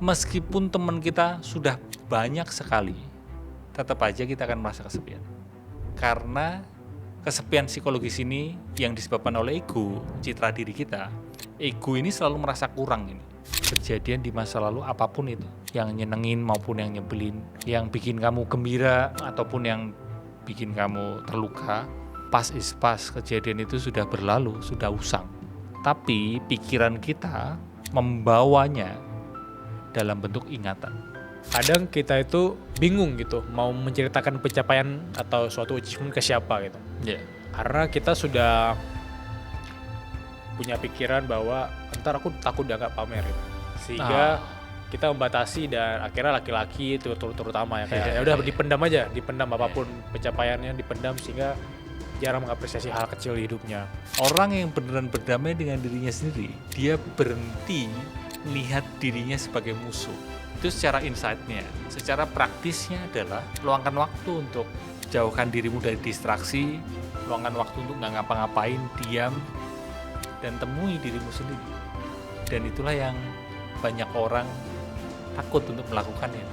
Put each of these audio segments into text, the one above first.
meskipun teman kita sudah banyak sekali, tetap aja kita akan merasa kesepian. Karena kesepian psikologis ini yang disebabkan oleh ego, citra diri kita. Ego ini selalu merasa kurang ini. Kejadian di masa lalu apapun itu, yang nyenengin maupun yang nyebelin, yang bikin kamu gembira ataupun yang bikin kamu terluka, pas is pas, kejadian itu sudah berlalu, sudah usang. Tapi pikiran kita membawanya dalam bentuk ingatan. Kadang kita itu bingung gitu mau menceritakan pencapaian atau suatu achievement ke siapa gitu. Yeah. Karena kita sudah punya pikiran bahwa ntar aku takut dianggap pamer gitu. Sehingga kita membatasi dan akhirnya laki-laki itu terutama ya kayak ya udah dipendam aja, dipendam apapun pencapaiannya dipendam sehingga jarang mengapresiasi hal kecil di hidupnya. Orang yang beneran berdamai dengan dirinya sendiri, dia berhenti melihat dirinya sebagai musuh. Itu secara insight-nya. Secara praktisnya adalah luangkan waktu untuk jauhkan dirimu dari distraksi, luangkan waktu untuk nggak ngapa-ngapain, diam, dan temui dirimu sendiri. Dan itulah yang banyak orang takut untuk melakukannya.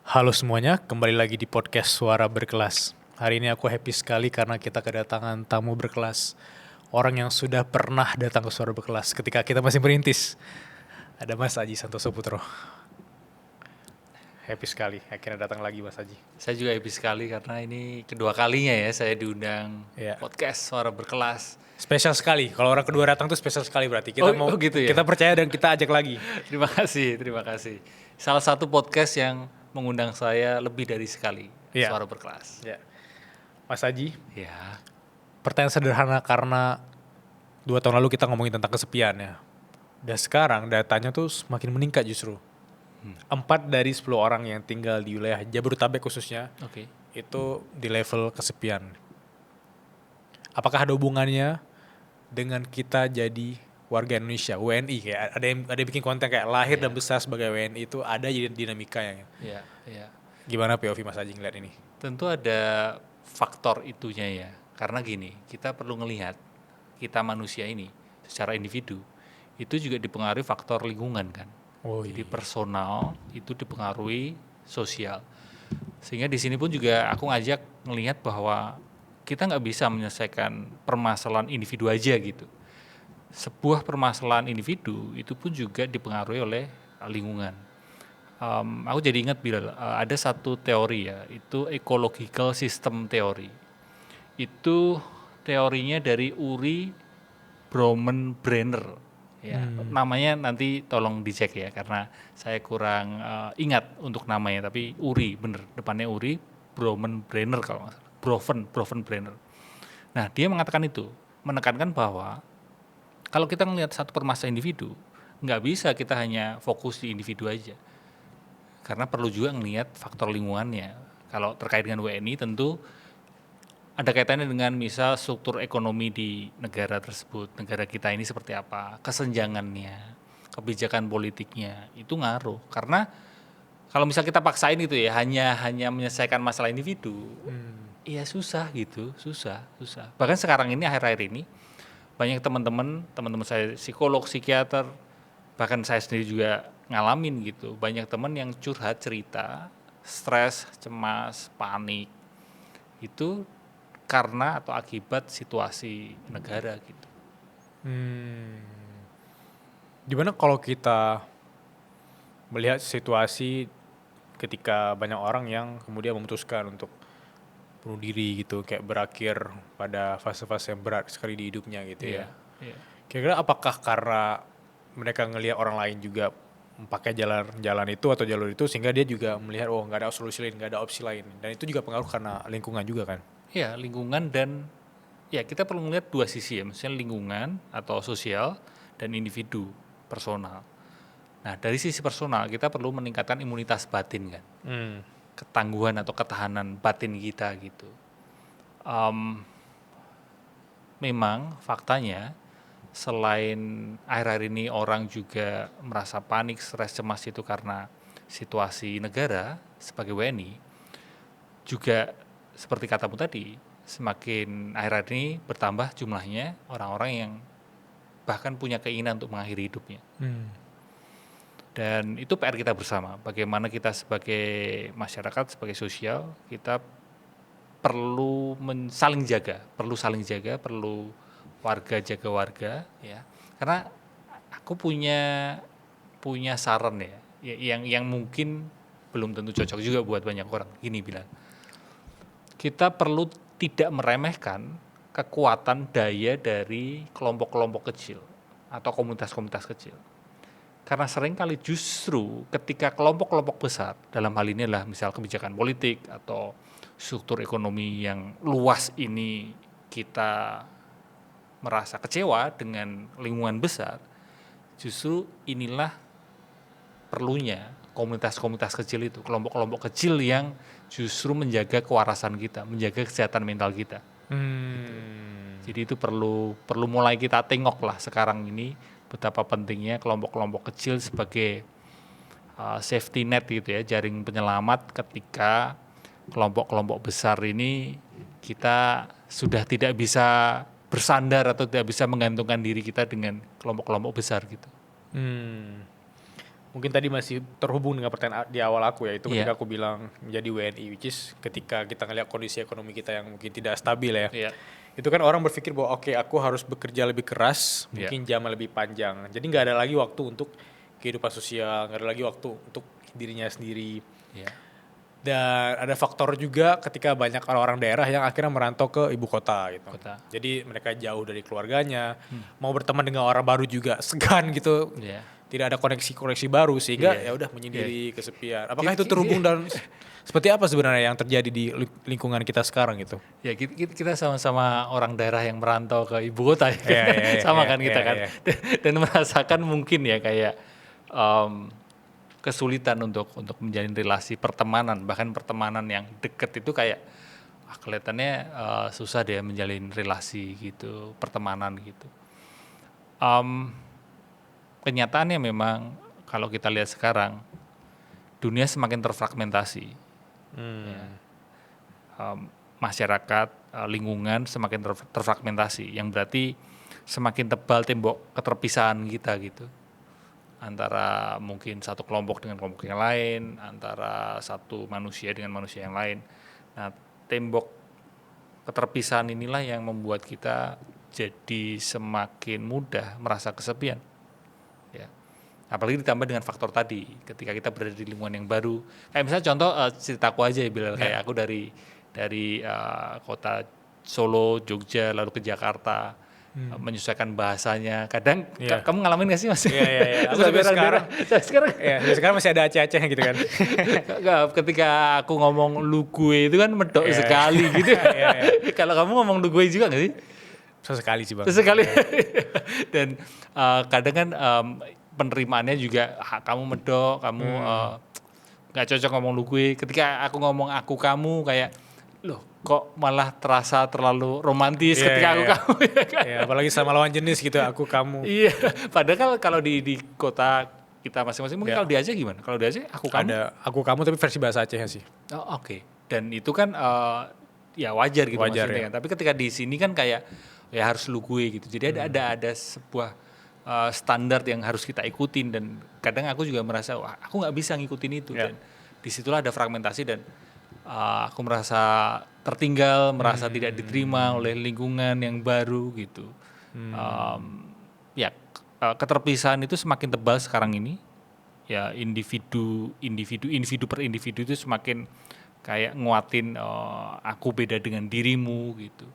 Halo semuanya, kembali lagi di podcast Suara Berkelas. Hari ini aku happy sekali karena kita kedatangan tamu berkelas. Orang yang sudah pernah datang ke Suara Berkelas ketika kita masih merintis. Ada Mas Aji Santoso Putro. Happy sekali, akhirnya datang lagi Mas Aji. Saya juga happy sekali karena ini kedua kalinya ya saya diundang podcast Suara Berkelas. Spesial sekali, kalau orang kedua datang tuh spesial sekali berarti. Kita gitu ya? Kita percaya dan kita ajak lagi. Terima kasih. Salah satu podcast yang mengundang saya lebih dari sekali, Suara Berkelas. Ya. Mas Aji, ya. Pertanyaan sederhana karena 2 tahun lalu kita ngomongin tentang kesepian ya. Dan sekarang datanya tuh semakin meningkat justru. 4 dari 10 orang yang tinggal di wilayah Jabodetabek khususnya, itu di level kesepian. Apakah ada hubungannya dengan kita jadi warga Indonesia, WNI? Kayak ada yang bikin konten kayak lahir dan besar sebagai WNI, itu ada jadi dinamikanya. Iya. Gimana POV Mas Aji ngeliat ini? Tentu ada faktor itunya ya. Karena gini, kita perlu ngelihat kita manusia ini secara individu itu juga dipengaruhi faktor lingkungan kan. Jadi personal itu dipengaruhi sosial. Sehingga di sini pun juga aku ngajak ngelihat bahwa kita nggak bisa menyelesaikan permasalahan individu aja gitu. Sebuah permasalahan individu itu pun juga dipengaruhi oleh lingkungan. Aku jadi ingat Bilal, ada satu teori ya, itu ecological system theory. Itu teorinya dari Uri Bronfenbrenner. Ya, namanya nanti tolong dicek ya karena saya kurang ingat untuk namanya, tapi Uri bener, depannya Uri Bronfenbrenner kalau nggak salah, Bronfenbrenner. Nah dia mengatakan itu, menekankan bahwa kalau kita melihat satu permasalahan individu, nggak bisa kita hanya fokus di individu aja, karena perlu juga ngelihat faktor lingkungannya. Kalau terkait dengan WNI tentu ada kaitannya dengan misal struktur ekonomi di negara tersebut, negara kita ini seperti apa, kesenjangannya, kebijakan politiknya, itu ngaruh. Karena kalau misal kita paksain itu ya, hanya menyelesaikan masalah individu, ya susah gitu, susah. Bahkan sekarang ini, akhir-akhir ini, banyak teman-teman saya psikolog, psikiater, bahkan saya sendiri juga ngalamin gitu, banyak teman yang curhat cerita, stres, cemas, panik, itu karena atau akibat situasi negara gitu. Gimana kalau kita melihat situasi ketika banyak orang yang kemudian memutuskan untuk bunuh diri gitu, kayak berakhir pada fase-fase yang berat sekali di hidupnya gitu ya. Kira-kira apakah karena mereka ngelihat orang lain juga pakai jalan itu atau jalur itu sehingga dia juga melihat nggak ada solusi lain, nggak ada opsi lain, dan itu juga pengaruh karena lingkungan juga kan? Ya, lingkungan dan ya kita perlu melihat dua sisi ya, misalnya lingkungan atau sosial dan individu personal. Nah dari sisi personal kita perlu meningkatkan imunitas batin kan, ketangguhan atau ketahanan batin kita gitu. Memang faktanya selain akhir-akhir ini orang juga merasa panik, stres, cemas itu karena situasi negara sebagai WNI, juga seperti katamu tadi, semakin akhir-akhir ini bertambah jumlahnya orang-orang yang bahkan punya keinginan untuk mengakhiri hidupnya. Dan itu PR kita bersama. Bagaimana kita sebagai masyarakat, sebagai sosial, kita perlu saling jaga, perlu warga jaga warga, ya. Karena aku punya saran yang mungkin belum tentu cocok juga buat banyak orang. Gini bilang, kita perlu tidak meremehkan kekuatan daya dari kelompok-kelompok kecil atau komunitas-komunitas kecil. Karena seringkali justru ketika kelompok-kelompok besar, dalam hal ini adalah misal kebijakan politik atau struktur ekonomi yang luas ini, kita merasa kecewa dengan lingkungan besar, justru inilah perlunya komunitas-komunitas kecil itu, kelompok-kelompok kecil yang justru menjaga kewarasan kita, menjaga kesehatan mental kita. Jadi itu perlu mulai kita tengok lah sekarang ini betapa pentingnya kelompok-kelompok kecil sebagai safety net gitu ya, jaring penyelamat ketika kelompok-kelompok besar ini kita sudah tidak bisa bersandar atau tidak bisa menggantungkan diri kita dengan kelompok-kelompok besar gitu. Mungkin tadi masih terhubung dengan pertanyaan di awal aku ya, itu ketika aku bilang menjadi WNI, which is ketika kita ngeliat kondisi ekonomi kita yang mungkin tidak stabil ya. Itu kan orang berpikir bahwa oke, aku harus bekerja lebih keras, mungkin jamnya lebih panjang. Jadi nggak ada lagi waktu untuk kehidupan sosial, nggak ada lagi waktu untuk dirinya sendiri. Dan ada faktor juga ketika banyak orang-orang daerah yang akhirnya merantau ke ibu kota gitu. Jadi mereka jauh dari keluarganya, mau berteman dengan orang baru juga segan gitu. Tidak ada koneksi-koneksi baru sehingga ya udah menyendiri, kesepian. Apakah itu terhubung dan seperti apa sebenarnya yang terjadi di lingkungan kita sekarang gitu? Ya kita sama-sama orang daerah yang merantau ke ibu kota ya. Sama kan kita kan. Dan merasakan mungkin ya kayak kesulitan untuk menjalin relasi pertemanan, bahkan pertemanan yang deket itu kayak kelihatannya susah deh menjalin relasi gitu, pertemanan gitu. Kenyataannya memang kalau kita lihat sekarang dunia semakin terfragmentasi, masyarakat, lingkungan semakin terfragmentasi, yang berarti semakin tebal tembok keterpisahan kita gitu, antara mungkin satu kelompok dengan kelompok yang lain, antara satu manusia dengan manusia yang lain. Nah, tembok keterpisahan inilah yang membuat kita jadi semakin mudah merasa kesepian. Ya. Apalagi ditambah dengan faktor tadi, ketika kita berada di lingkungan yang baru. Kayak misalnya contoh ceritaku aja ya Bilal, kayak aku dari kota Solo, Jogja, lalu ke Jakarta, menyesuaikan bahasanya. Kadang kamu ngalamin gak sih Mas? Iya. Aku sekarang masih ada aceh-aceh gitu kan. Ketika aku ngomong lu gue itu kan medok sekali gitu. Kalau kamu ngomong lu gue juga gak sih? Sesekali sih Bang. Sesekali. Dan kadang kan penerimaannya juga kamu medok, kamu gak cocok ngomong lu gue. Ketika aku ngomong aku kamu kayak loh kok malah terasa terlalu romantis ketika aku kamu ya kan? Apalagi sama lawan jenis gitu, aku kamu. Iya, padahal kalau di kota kita masing-masing mungkin kalau di Aceh gimana? Kalau di Aceh aku kamu? Ada aku kamu tapi versi bahasa Aceh sih. Oh, oke. Dan itu kan ya wajar gitu maksudnya kan. Tapi ketika di sini kan kayak ya harus lu gue gitu. Jadi ada sebuah standar yang harus kita ikutin, dan kadang aku juga merasa wah, aku nggak bisa ngikutin itu, dan disitulah ada fragmentasi dan aku merasa tertinggal, merasa tidak diterima oleh lingkungan yang baru gitu. Keterpisahan itu semakin tebal sekarang ini. Ya individu per individu itu semakin kayak nguatin aku beda dengan dirimu gitu.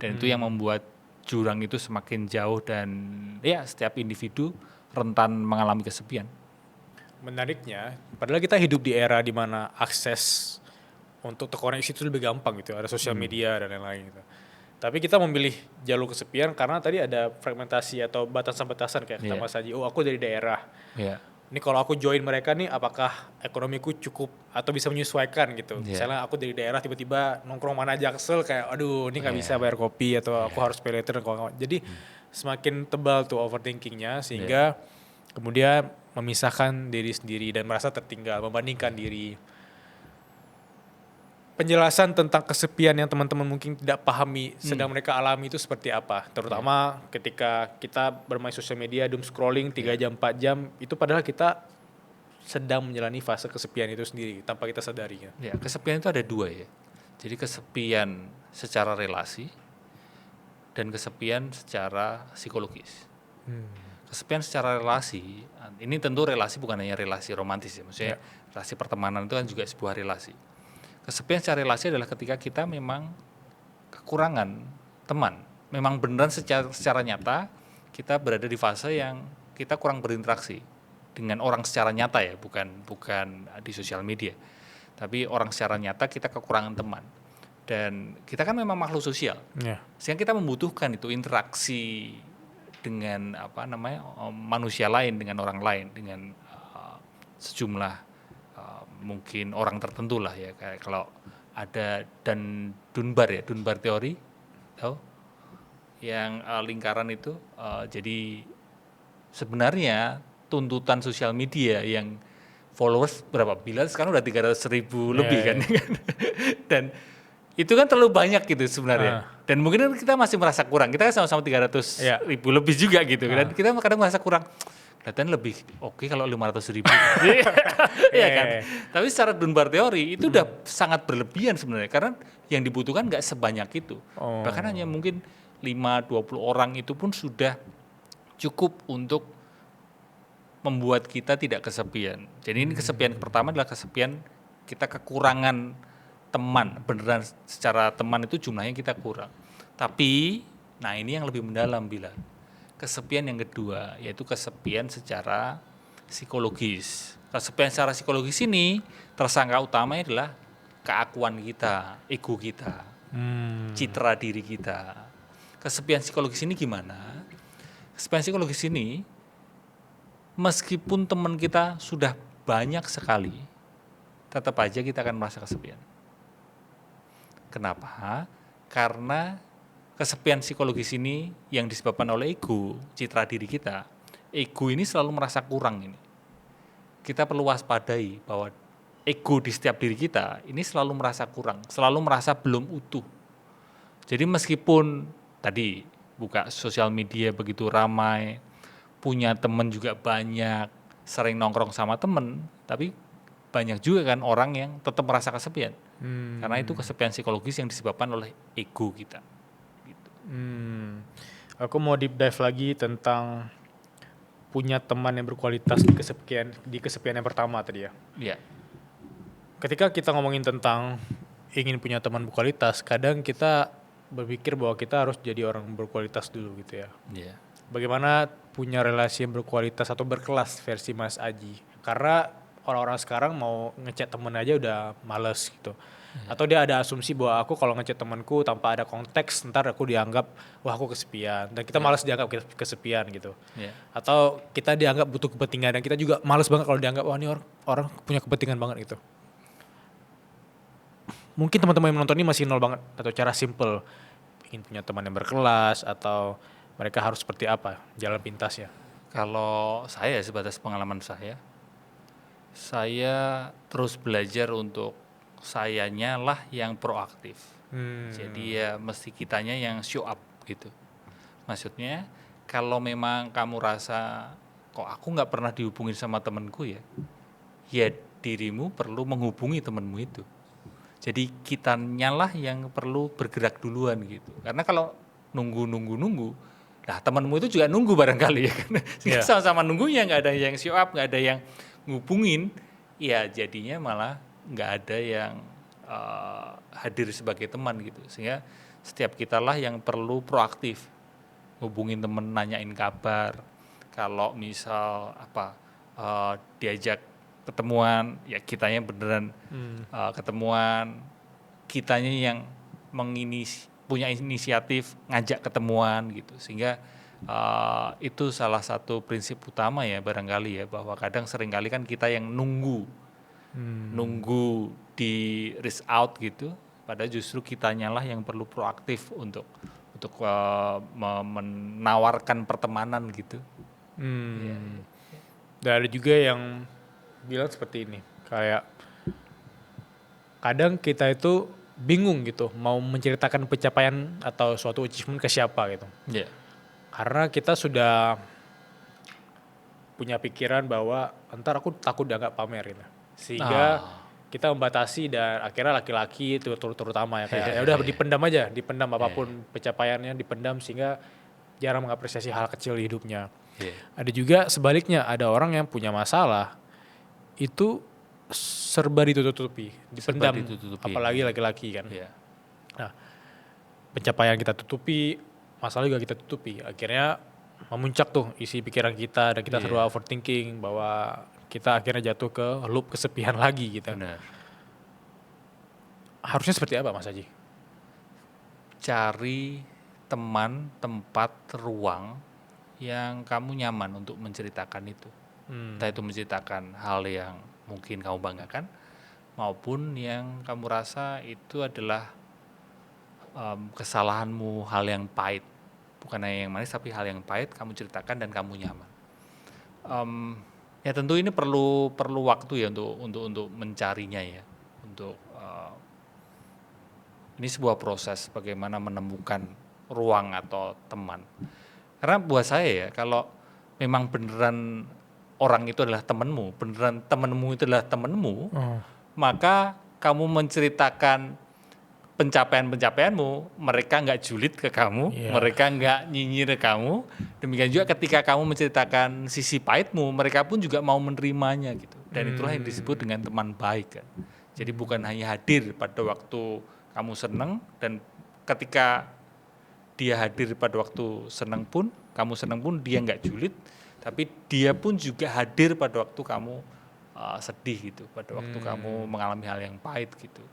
Dan itu yang membuat jurang itu semakin jauh, dan ya setiap individu rentan mengalami kesepian. Menariknya, padahal kita hidup di era di mana akses untuk terkoneksi itu lebih gampang gitu, ada sosial media dan lain-lain gitu. Tapi kita memilih jalur kesepian karena tadi ada fragmentasi atau batasan-batasan kayak kata Mas Haji, aku dari daerah. Ini kalau aku join mereka nih, apakah ekonomiku cukup atau bisa menyesuaikan gitu. Misalnya aku dari daerah tiba-tiba nongkrong mana Jaksel kayak aduh ini gak bisa bayar kopi atau aku harus pay later. Jadi semakin tebal tuh overthinkingnya sehingga kemudian memisahkan diri sendiri dan merasa tertinggal, membandingkan diri. penjelasan tentang kesepian yang teman-teman mungkin tidak pahami sedang mereka alami itu seperti apa. Terutama ketika kita bermain sosial media, doom scrolling 3 jam, 4 jam, itu padahal kita sedang menjalani fase kesepian itu sendiri tanpa kita sadari. Ya, kesepian itu ada dua ya. Jadi kesepian secara relasi dan kesepian secara psikologis. Kesepian secara relasi, ini tentu relasi bukan hanya relasi romantis ya, maksudnya relasi pertemanan itu kan juga sebuah relasi. Kesepian secara relasi adalah ketika kita memang kekurangan teman. Memang beneran secara nyata kita berada di fase yang kita kurang berinteraksi dengan orang secara nyata ya, bukan di sosial media. Tapi orang secara nyata kita kekurangan teman. Dan kita kan memang makhluk sosial. Sehingga kita membutuhkan itu interaksi dengan manusia lain, dengan orang lain, dengan sejumlah mungkin orang tertentu lah ya, kayak kalau ada Dunbar teori, tahu? Yang lingkaran itu, jadi sebenarnya tuntutan sosial media yang followers berapa? Bila sekarang udah 300.000 lebih kan. Dan itu kan terlalu banyak gitu sebenarnya. Dan mungkin kita masih merasa kurang. Kita kan sama-sama 300.000 lebih juga gitu. Dan kita kadang merasa kurang. Kelihatan lebih oke kalau 500.000. Iya kan? Tapi secara Dunbar teori itu udah sangat berlebihan sebenarnya. Karena yang dibutuhkan nggak sebanyak itu. Bahkan hanya mungkin 5-20 orang itu pun sudah cukup untuk membuat kita tidak kesepian. Jadi ini kesepian pertama adalah kesepian kita kekurangan teman. Beneran secara teman itu jumlahnya kita kurang. Tapi, nah ini yang lebih mendalam bila. Kesepian yang kedua yaitu kesepian secara psikologis. Kesepian secara psikologis ini tersangka utamanya adalah keakuan kita, ego kita, citra diri kita. Kesepian psikologis ini gimana? Kesepian psikologis ini meskipun teman kita sudah banyak sekali, tetap aja kita akan merasa kesepian. Kenapa? Karena kesepian psikologis ini yang disebabkan oleh ego, citra diri kita. Ego ini selalu merasa kurang ini. Kita perlu waspadai bahwa ego di setiap diri kita ini selalu merasa kurang, selalu merasa belum utuh. Jadi meskipun tadi buka sosial media begitu ramai, punya teman juga banyak, sering nongkrong sama teman, tapi banyak juga kan orang yang tetap merasa kesepian. Karena itu kesepian psikologis yang disebabkan oleh ego kita. Aku mau deep dive lagi tentang punya teman yang berkualitas di kesepian yang pertama tadi ya. Iya. Ketika kita ngomongin tentang ingin punya teman berkualitas, kadang kita berpikir bahwa kita harus jadi orang berkualitas dulu gitu ya. Iya. Bagaimana punya relasi yang berkualitas atau berkelas versi Mas Aji? Karena orang-orang sekarang mau ngechat temen aja udah males gitu. Atau dia ada asumsi bahwa aku kalau ngechat temanku tanpa ada konteks, ntar aku dianggap wah aku kesepian. Dan kita malas dianggap kesepian gitu. Atau kita dianggap butuh kepentingan dan kita juga malas banget kalau dianggap wah ini orang punya kepentingan banget gitu. Mungkin teman-teman yang menonton ini masih nol banget atau cara simple ingin punya teman yang berkelas atau mereka harus seperti apa jalan pintasnya. Kalau saya sebatas pengalaman saya terus belajar untuk sayanya lah yang proaktif. Jadi ya mesti kitanya yang show up gitu. Maksudnya kalau memang kamu rasa kok aku nggak pernah dihubungin sama temenku ya dirimu perlu menghubungi temenmu itu. Jadi kitanya lah yang perlu bergerak duluan gitu. Karena kalau nunggu, nah temenmu itu juga nunggu barangkali ya kan. Sama-sama nunggunya nggak ada yang show up, nggak ada yang ngubungin, ya jadinya malah nggak ada yang hadir sebagai teman gitu. Sehingga setiap kita lah yang perlu proaktif, hubungin temen, nanyain kabar. Kalau misal diajak ketemuan, ya kitanya beneran ketemuan, kitanya yang punya inisiatif ngajak ketemuan gitu. Sehingga itu salah satu prinsip utama ya barangkali ya, bahwa kadang seringkali kan kita yang nunggu di reach out gitu, padahal justru kitanya lah yang perlu proaktif untuk menawarkan pertemanan gitu. Dan ada juga yang bilang seperti ini, kayak kadang kita itu bingung gitu mau menceritakan pencapaian atau suatu achievement ke siapa gitu. Iya. Karena kita sudah punya pikiran bahwa ntar aku takut dianggap pamer gitu. Sehingga Ah, kita membatasi dan akhirnya laki-laki itu terutama ya kayak iya, ya iya, udah iya. dipendam aja, dipendam Iya, apapun pencapaiannya dipendam sehingga jarang mengapresiasi hal kecil di hidupnya. iya. Ada juga sebaliknya, ada orang yang punya masalah itu serba ditutup-tutupi, Serba dipendam, ditutupi. apalagi laki-laki kan. Iya. Nah, pencapaian kita tutupi, masalah juga kita tutupi. Akhirnya memuncak tuh isi pikiran kita dan kita Iya. selalu overthinking bahwa kita akhirnya jatuh ke loop kesepian lagi gitu. Benar. Harusnya seperti apa Mas Haji? Cari teman, tempat, ruang yang kamu nyaman untuk menceritakan itu. Entah itu menceritakan hal yang mungkin kamu banggakan maupun yang kamu rasa itu adalah kesalahanmu, hal yang pahit. Bukan hanya yang manis tapi hal yang pahit kamu ceritakan dan kamu nyaman. Em, ya tentu ini perlu waktu ya untuk mencarinya ya. Untuk ini sebuah proses bagaimana menemukan ruang atau teman. Karena buat saya ya kalau memang beneran orang itu adalah temanmu, beneran temanmu itu adalah temanmu, maka kamu menceritakan pencapaian-pencapaianmu, mereka nggak julid ke kamu, Iya. mereka nggak nyinyir ke kamu. Demikian juga ketika kamu menceritakan sisi pahitmu, mereka pun juga mau menerimanya gitu. Dan itulah yang disebut dengan teman baik kan. Jadi bukan hanya hadir pada waktu kamu senang dan ketika dia hadir pada waktu senang pun, kamu senang pun dia nggak julid, tapi dia pun juga hadir pada waktu kamu sedih gitu, pada waktu kamu mengalami hal yang pahit gitu.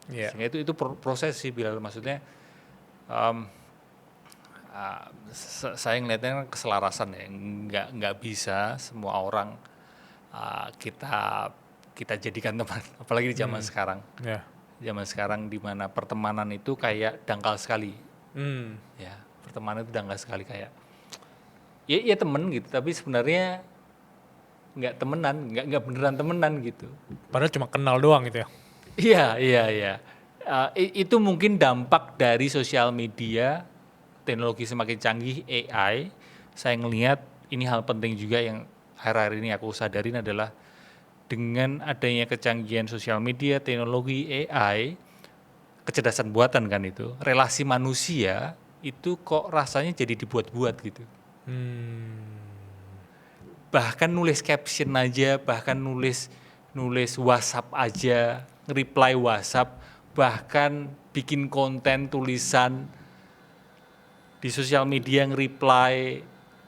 Iya. Sehingga itu proses sih Bilal, maksudnya saya ngelihatnya kan keselarasan ya, nggak bisa semua orang kita jadikan teman, apalagi di zaman sekarang. Ya. Zaman sekarang di mana pertemanan itu kayak dangkal sekali. Hmm. Ya, pertemanan itu dangkal sekali kayak ya temen gitu, tapi sebenarnya nggak temenan, nggak beneran temenan gitu. Padahal cuma kenal doang gitu ya. Iya. Itu mungkin dampak dari sosial media, teknologi semakin canggih, AI. Saya ngelihat ini hal penting juga yang akhir-akhir ini aku sadarin adalah dengan adanya kecanggihan sosial media, teknologi, AI, kecerdasan buatan kan itu, relasi manusia itu kok rasanya jadi dibuat-buat gitu. Bahkan nulis caption aja, bahkan nulis WhatsApp aja, reply WhatsApp, bahkan bikin konten tulisan di sosial media nge-reply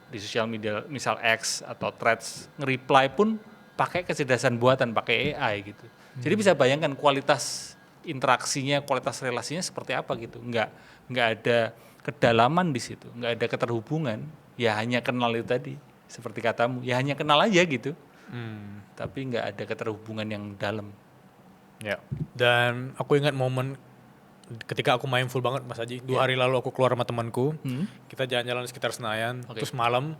di sosial media misal X atau Threads nge-reply pun pakai kecerdasan buatan, pakai AI gitu. Jadi bisa bayangkan kualitas interaksinya, kualitas relasinya seperti apa gitu. Nggak ada kedalaman di situ, nggak ada keterhubungan, ya hanya kenal itu tadi. Seperti katamu, ya hanya kenal aja gitu. Tapi nggak ada keterhubungan yang dalam. Ya. Dan aku ingat momen ketika aku mindful banget Mas Haji. 2 hari lalu aku keluar sama temanku. Kita jalan-jalan di sekitar Senayan. Oke. Terus malam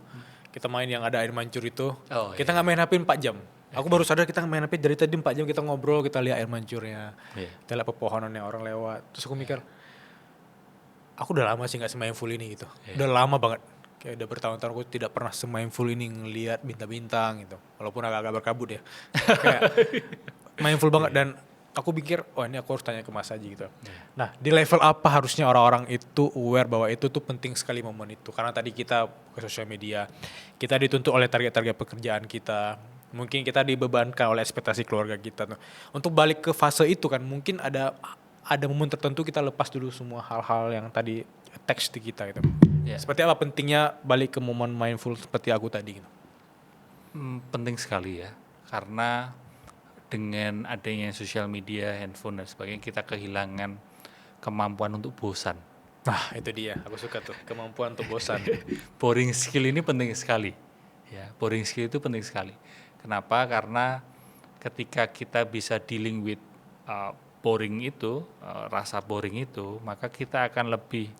kita main yang ada air mancur itu. Oh, Kita nggak main HP 4 jam. Aku baru sadar kita main HP dari tadi 4 jam kita ngobrol, kita lihat air mancurnya. Iya. Kita lihat pepohonan yang orang lewat. Terus aku mikir, aku udah lama sih nggak se-mindful ini gitu. Udah lama banget. Kayak udah bertahun-tahun aku tidak pernah se-mindful ini ngelihat bintang-bintang gitu. Walaupun agak-agak berkabut ya. Kayak mindful banget dan aku pikir, oh ini aku harus tanya ke Mas Haji gitu. Nah, di level apa harusnya orang-orang itu aware bahwa itu tuh penting sekali momen itu. Karena tadi kita ke sosial media, kita dituntut oleh target-target pekerjaan kita. Mungkin kita dibebankan oleh ekspektasi keluarga kita. Nah, untuk balik ke fase itu kan mungkin ada momen tertentu kita lepas dulu semua hal-hal yang tadi teks di kita gitu. Ya. Seperti apa pentingnya balik ke momen mindful seperti aku tadi gitu. Penting sekali ya, karena dengan adanya sosial media, handphone dan sebagainya kita kehilangan kemampuan untuk bosan. Nah itu dia, aku suka tuh kemampuan untuk bosan. Boring skill ini penting sekali. Ya, boring skill itu penting sekali. Kenapa? Karena ketika kita bisa dealing with boring itu, rasa boring itu, maka kita akan lebih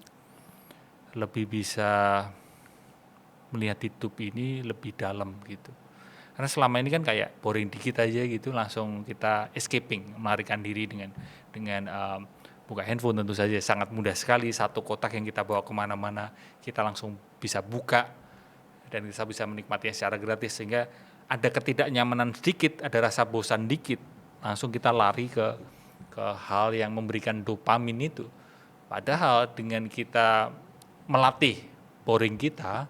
bisa melihat hidup ini lebih dalam gitu. Karena selama ini kan kayak boring dikit aja gitu langsung kita escaping, melarikan diri dengan buka handphone. Tentu saja sangat mudah sekali, satu kotak yang kita bawa kemana-mana kita langsung bisa buka dan kita bisa menikmatinya secara gratis, sehingga ada ketidaknyamanan sedikit, ada rasa bosan dikit, langsung kita lari ke hal yang memberikan dopamin itu. Padahal dengan kita melatih boring kita,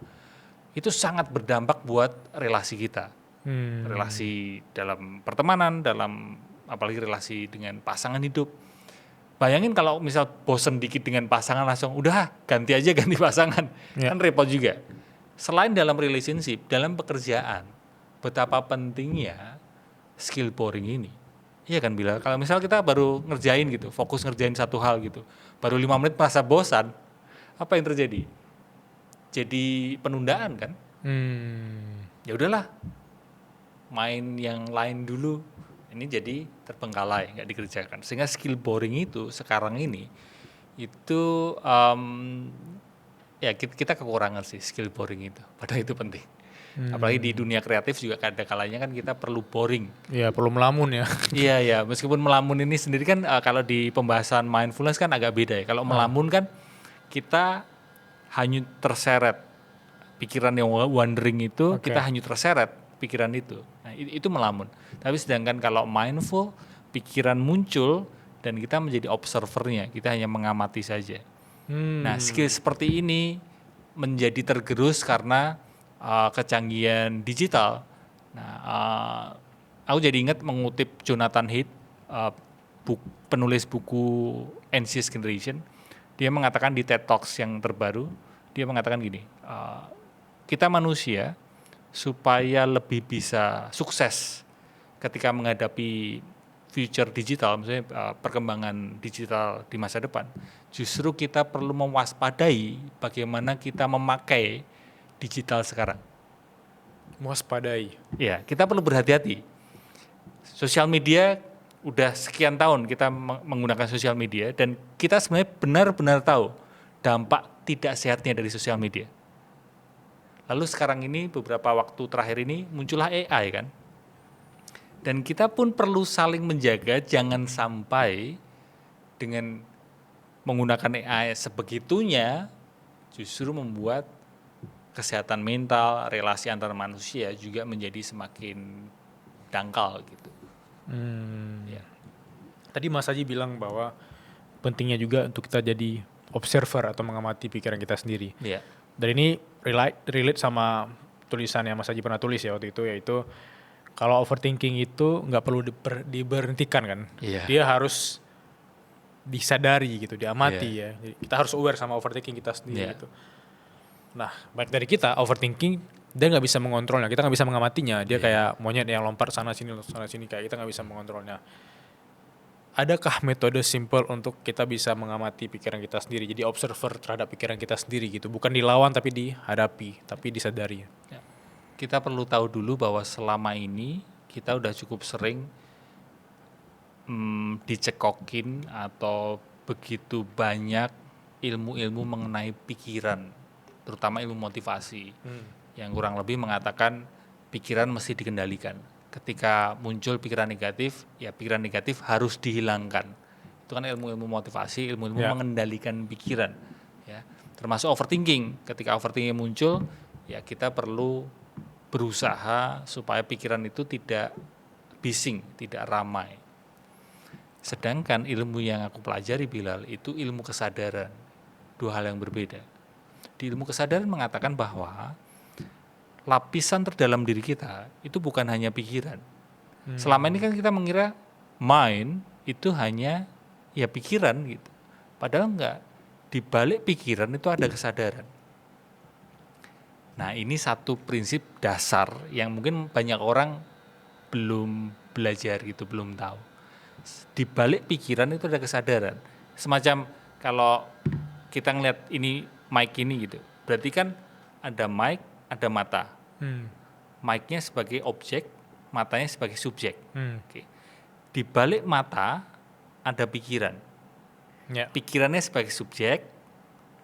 itu sangat berdampak buat relasi kita. Relasi dalam pertemanan, apalagi relasi dengan pasangan hidup. Bayangin kalau misal bosen dikit dengan pasangan langsung udah ganti aja ganti pasangan, kan repot juga. Selain dalam relationship, dalam pekerjaan, betapa pentingnya skill boring ini. Iya kan Bilal, kalau misal kita baru ngerjain gitu, fokus ngerjain satu hal gitu, baru 5 menit merasa bosan, apa yang terjadi? Jadi penundaan kan? Ya udahlah, main yang lain dulu. Ini jadi terbengkalai, nggak dikerjakan. Sehingga skill boring itu sekarang ini itu ya kita kekurangan sih skill boring itu. Padahal itu penting. Apalagi di dunia kreatif juga ada kalanya kan kita perlu boring. Iya, perlu melamun ya. Iya, meskipun melamun ini sendiri kan kalau di pembahasan mindfulness kan agak beda ya. Kalau melamun kan kita hanya terseret pikiran yang wandering itu, kita hanya terseret pikiran itu. Nah, itu melamun. Tapi sedangkan kalau mindful, pikiran muncul dan kita menjadi observernya, kita hanya mengamati saja. Nah, skill seperti ini menjadi tergerus karena kecanggihan digital. Nah, aku jadi ingat mengutip Jonathan Haidt, penulis buku Anxious Generation. Dia mengatakan di TED Talks yang terbaru, dia mengatakan gini, kita manusia supaya lebih bisa sukses ketika menghadapi future digital, misalnya perkembangan digital di masa depan, justru kita perlu mewaspadai bagaimana kita memakai digital sekarang. Mewaspadai. Ya, kita perlu berhati-hati. Sosial media udah sekian tahun kita menggunakan sosial media dan kita sebenarnya benar-benar tahu dampak tidak sehatnya dari sosial media. Lalu sekarang ini beberapa waktu terakhir ini muncullah AI kan. Dan kita pun perlu saling menjaga jangan sampai dengan menggunakan AI sebegitunya justru membuat kesehatan mental, relasi antar manusia juga menjadi semakin dangkal gitu. Ya. Tadi Mas Haji bilang bahwa pentingnya juga untuk kita jadi observer atau mengamati pikiran kita sendiri. Ya. Dan ini relate sama tulisan yang Mas Haji pernah tulis ya waktu itu, yaitu kalau overthinking itu nggak perlu diberhentikan kan. Iya. Dia harus disadari gitu, diamati ya. Jadi kita harus aware sama overthinking kita sendiri gitu. Nah, baik dari kita overthinking, dia nggak bisa mengontrolnya, kita nggak bisa mengamatinya. Dia kayak monyet yang lompat sana sini kayak kita nggak bisa mengontrolnya. Adakah metode simple untuk kita bisa mengamati pikiran kita sendiri, jadi observer terhadap pikiran kita sendiri gitu, bukan dilawan tapi dihadapi, tapi disadari? Ya. Kita perlu tahu dulu bahwa selama ini kita udah cukup sering dicekokin atau begitu banyak ilmu-ilmu mengenai pikiran, terutama ilmu motivasi, yang kurang lebih mengatakan pikiran mesti dikendalikan. Ketika muncul pikiran negatif, ya pikiran negatif harus dihilangkan. Itu kan ilmu-ilmu motivasi, ilmu-ilmu mengendalikan pikiran. Ya, termasuk overthinking. Ketika overthinking muncul, ya kita perlu berusaha supaya pikiran itu tidak bising, tidak ramai. Sedangkan ilmu yang aku pelajari Bilal itu ilmu kesadaran. Dua hal yang berbeda. Di ilmu kesadaran mengatakan bahwa lapisan terdalam diri kita itu bukan hanya pikiran. Selama ini kan kita mengira mind itu hanya ya pikiran gitu. Padahal enggak. Di balik pikiran itu ada kesadaran. Nah, ini satu prinsip dasar yang mungkin banyak orang belum belajar gitu, belum tahu. Di balik pikiran itu ada kesadaran. Semacam kalau kita ngeliat ini mic ini gitu. Berarti kan ada mic, ada mata. Mic-nya sebagai objek, matanya sebagai subjek. Oke. Di balik mata ada pikiran. Pikirannya sebagai subjek,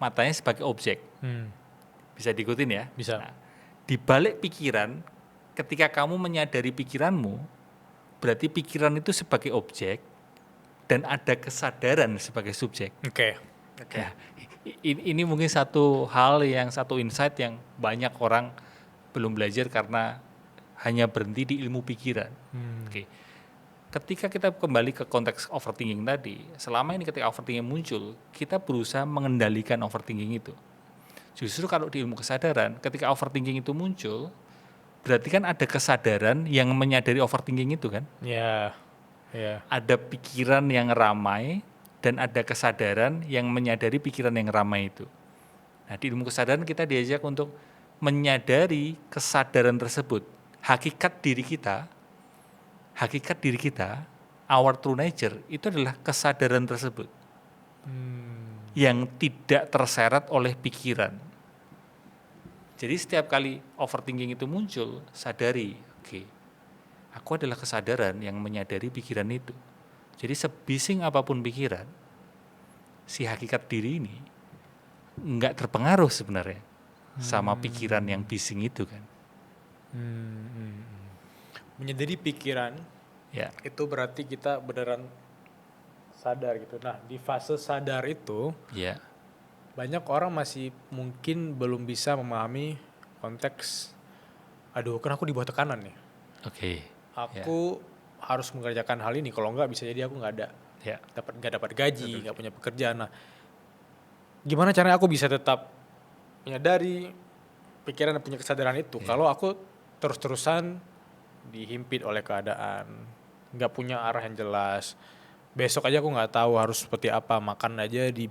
matanya sebagai objek. Bisa diikutin ya? Bisa. Nah, di balik pikiran ketika kamu menyadari pikiranmu, berarti pikiran itu sebagai objek dan ada kesadaran sebagai subjek. Oke. Ya, ini mungkin satu hal satu insight yang banyak orang belum belajar karena hanya berhenti di ilmu pikiran. Oke. Ketika kita kembali ke konteks overthinking tadi, selama ini ketika overthinking muncul, kita berusaha mengendalikan overthinking itu. Justru kalau di ilmu kesadaran, ketika overthinking itu muncul, berarti kan ada kesadaran yang menyadari overthinking itu kan? Ya. Ada pikiran yang ramai dan ada kesadaran yang menyadari pikiran yang ramai itu. Nah, di ilmu kesadaran kita diajak untuk menyadari kesadaran tersebut. Hakikat diri kita, our true nature, itu adalah kesadaran tersebut. Yang tidak terseret oleh pikiran. Jadi setiap kali overthinking itu muncul, sadari, oke, aku adalah kesadaran yang menyadari pikiran itu. Jadi sebising apapun pikiran, si hakikat diri ini nggak terpengaruh sebenarnya sama pikiran yang bising itu kan. Menyadari pikiran, Ya, itu berarti kita beneran sadar gitu. Nah, di fase sadar itu, ya, banyak orang masih mungkin belum bisa memahami konteks, aduh kan aku di bawah tekanan nih. oke. Aku harus mengerjakan hal ini, kalau enggak bisa jadi aku nggak Ya, dapat gaji, nggak punya pekerjaan. Nah, gimana caranya aku bisa tetap menyadari pikiran dan punya kesadaran itu kalau aku terus-terusan dihimpit oleh keadaan, nggak punya arah yang jelas. Besok aja aku nggak tahu harus seperti apa, makan aja di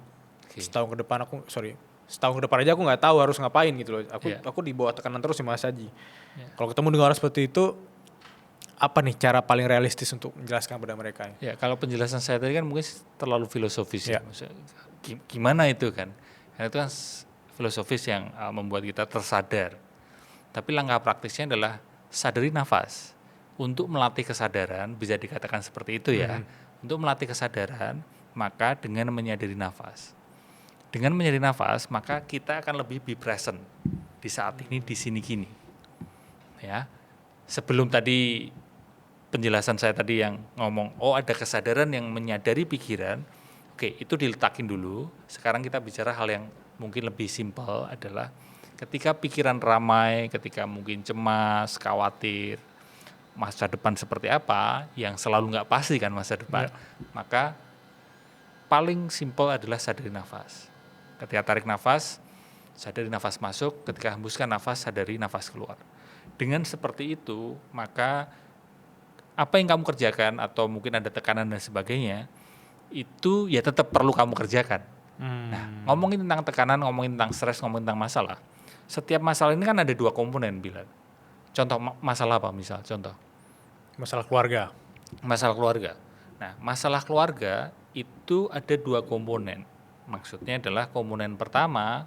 setahun ke depan aja aku nggak tahu harus ngapain gitu loh. Aku di bawah tekanan terus Mas Haji. Kalau ketemu dengan orang seperti itu, apa nih cara paling realistis untuk menjelaskan pada mereka? Ya, kalau penjelasan saya tadi kan mungkin terlalu filosofis ya. Maksudnya, gimana itu kan? Karena itu kan filosofis yang membuat kita tersadar. Tapi langkah praktisnya adalah sadari nafas. Untuk melatih kesadaran, bisa dikatakan seperti itu ya. Untuk melatih kesadaran, maka dengan menyadari nafas. Dengan menyadari nafas, maka kita akan lebih be present di saat ini, di sini gini. Ya. Sebelum tadi penjelasan saya tadi yang ngomong, oh ada kesadaran yang menyadari pikiran, oke, itu diletakin dulu. Sekarang kita bicara hal yang mungkin lebih simpel adalah ketika pikiran ramai, ketika mungkin cemas, khawatir, masa depan seperti apa, yang selalu nggak pasti kan masa depan, maka paling simpel adalah sadari nafas. Ketika tarik nafas, sadari nafas masuk, ketika hembuskan nafas, sadari nafas keluar. Dengan seperti itu, maka apa yang kamu kerjakan atau mungkin ada tekanan dan sebagainya, itu ya tetap perlu kamu kerjakan. Nah, ngomongin tentang tekanan, ngomongin tentang stres, ngomongin tentang masalah. Setiap masalah ini kan ada dua komponen, Bilal. Contoh masalah apa misal? Contoh. Masalah keluarga. Masalah keluarga. Nah, masalah keluarga itu ada dua komponen. Maksudnya adalah komponen pertama,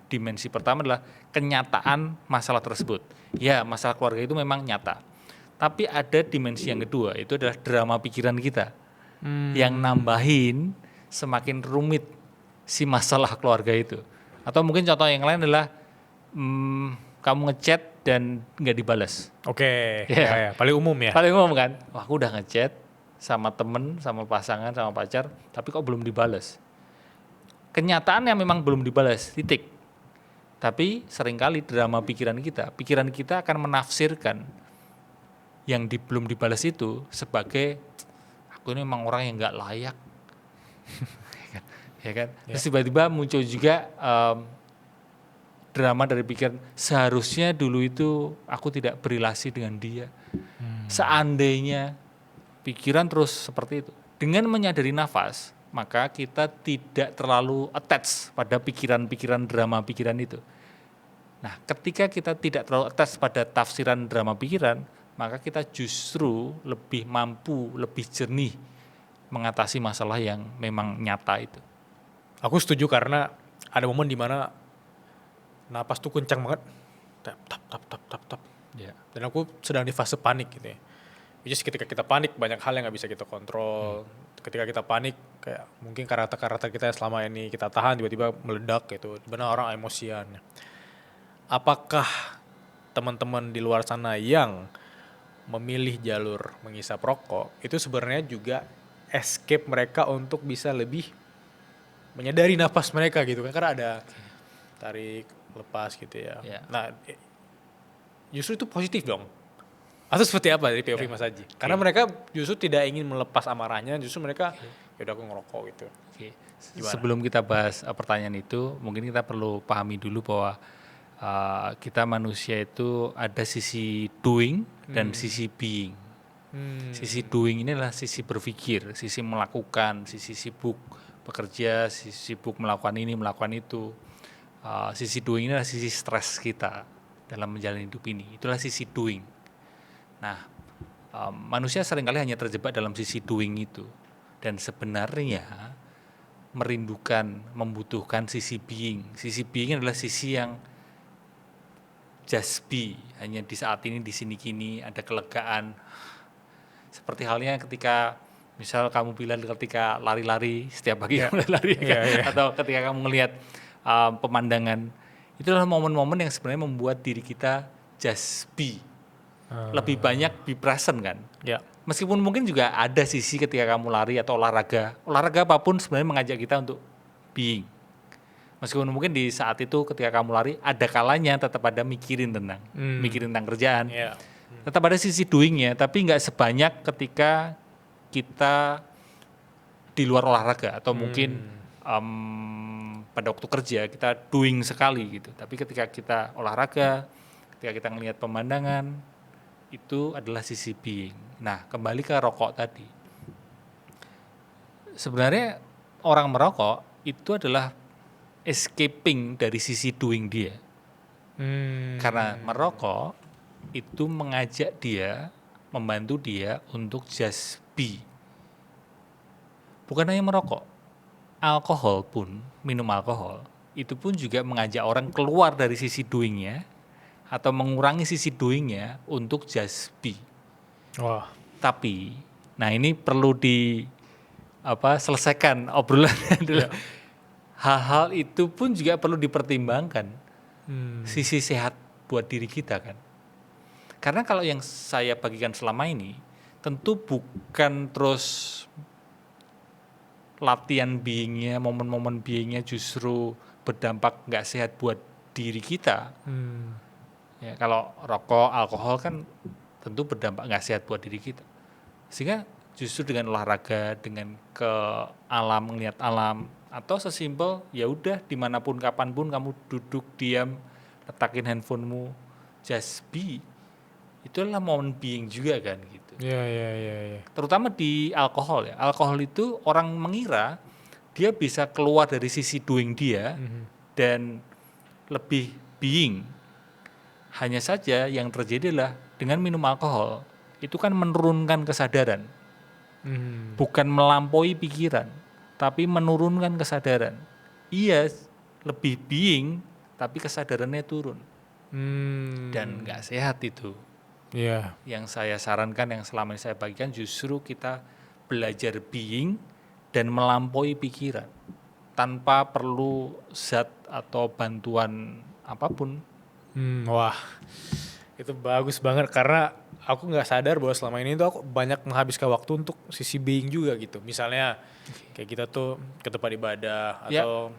dimensi pertama adalah kenyataan masalah tersebut. Ya, masalah keluarga itu memang nyata. Tapi ada dimensi yang kedua, itu adalah drama pikiran kita. Yang nambahin semakin rumit si masalah keluarga itu. Atau mungkin contoh yang lain adalah kamu ngechat dan nggak dibalas. Oke, ya, paling umum ya. Paling umum kan, wah aku udah ngechat sama temen, sama pasangan, sama pacar, tapi kok belum dibalas. Kenyataannya memang belum dibalas, titik. Tapi seringkali drama pikiran kita akan menafsirkan yang belum dibalas itu sebagai aku ini memang orang yang nggak layak. Ya kan? Terus tiba-tiba muncul juga drama dari pikiran, seharusnya dulu itu aku tidak berrelasi dengan dia. Seandainya, pikiran terus seperti itu. Dengan menyadari nafas, maka kita tidak terlalu attach pada pikiran-pikiran drama pikiran itu. Nah, ketika kita tidak terlalu attach pada tafsiran drama pikiran, maka kita justru lebih mampu, lebih jernih mengatasi masalah yang memang nyata itu. Aku setuju karena ada momen di mana napas tuh kencang banget, tap. Ya. Dan aku sedang di fase panik gitu ya. Which is ketika kita panik banyak hal yang nggak bisa kita kontrol. Ketika kita panik kayak mungkin karakter kita yang selama ini kita tahan tiba-tiba meledak gitu. Benar orang emosian. Apakah teman-teman di luar sana yang memilih jalur menghisap rokok, itu sebenarnya juga escape mereka untuk bisa lebih menyadari napas mereka gitu kan, karena ada tarik lepas gitu ya. Ya. Nah, justru itu positif dong. Atau seperti apa dari POV Mas Haji? Karena mereka justru tidak ingin melepas amarahnya, justru mereka ya udah aku ngerokok gitu. Oke. Gimana? Sebelum kita bahas pertanyaan itu, mungkin kita perlu pahami dulu bahwa kita manusia itu ada sisi doing dan sisi being. Sisi doing ini adalah sisi berpikir, sisi melakukan, sisi sibuk bekerja, sisi sibuk melakukan ini, melakukan itu. Sisi doing ini adalah sisi stres kita dalam menjalani hidup ini. Itulah sisi doing. Nah, manusia seringkali hanya terjebak dalam sisi doing itu. Dan sebenarnya merindukan, membutuhkan sisi being. Sisi being adalah sisi yang just be, hanya di saat ini, di sini kini, ada kelegaan. Seperti halnya ketika misal kamu bilang ketika lari-lari setiap pagi kamu lari atau ketika kamu melihat pemandangan, itu adalah momen-momen yang sebenarnya membuat diri kita just be. Lebih banyak be present kan. Ya. Meskipun mungkin juga ada sisi ketika kamu lari atau olahraga apapun sebenarnya mengajak kita untuk being. Meskipun mungkin di saat itu ketika kamu lari ada kalanya tetap ada mikirin tentang kerjaan. Ya. Tetap ada sisi doingnya, tapi nggak sebanyak ketika kita di luar olahraga atau mungkin pada waktu kerja kita doing sekali gitu. Tapi ketika kita olahraga, ketika kita ngelihat pemandangan, itu adalah sisi being. Nah, kembali ke rokok tadi. Sebenarnya orang merokok itu adalah escaping dari sisi doing dia. Karena merokok itu mengajak dia, membantu dia untuk just be. Bukan hanya merokok, alkohol pun, minum alkohol, itu pun juga mengajak orang keluar dari sisi doingnya atau mengurangi sisi doingnya untuk just be. Wah. Tapi, nah ini perlu selesaikan obrolannya adalah hal-hal itu pun juga perlu dipertimbangkan sisi sehat buat diri kita kan. Karena kalau yang saya bagikan selama ini tentu bukan terus latihan beingnya, momen-momen beingnya justru berdampak nggak sehat buat diri kita. Ya, kalau rokok, alkohol kan tentu berdampak nggak sehat buat diri kita. Sehingga justru dengan olahraga, dengan ke alam, melihat alam, atau sesimpel ya udah dimanapun kapanpun kamu duduk diam, letakin handphonemu, just be. Itulah momen being juga kan gitu. Ya. Terutama di alkohol ya. Alkohol itu orang mengira dia bisa keluar dari sisi doing dia dan lebih being. Hanya saja yang terjadi adalah dengan minum alkohol itu kan menurunkan kesadaran. Bukan melampaui pikiran, tapi menurunkan kesadaran. Iya, lebih being tapi kesadarannya turun. Dan nggak sehat itu. Iya. Yang saya sarankan, yang selama ini saya bagikan justru kita belajar being dan melampaui pikiran tanpa perlu zat atau bantuan apapun. Wah, itu bagus banget karena aku nggak sadar bahwa selama ini tuh aku banyak menghabiskan waktu untuk sisi being juga gitu. Misalnya kayak kita tuh ke tempat ibadah atau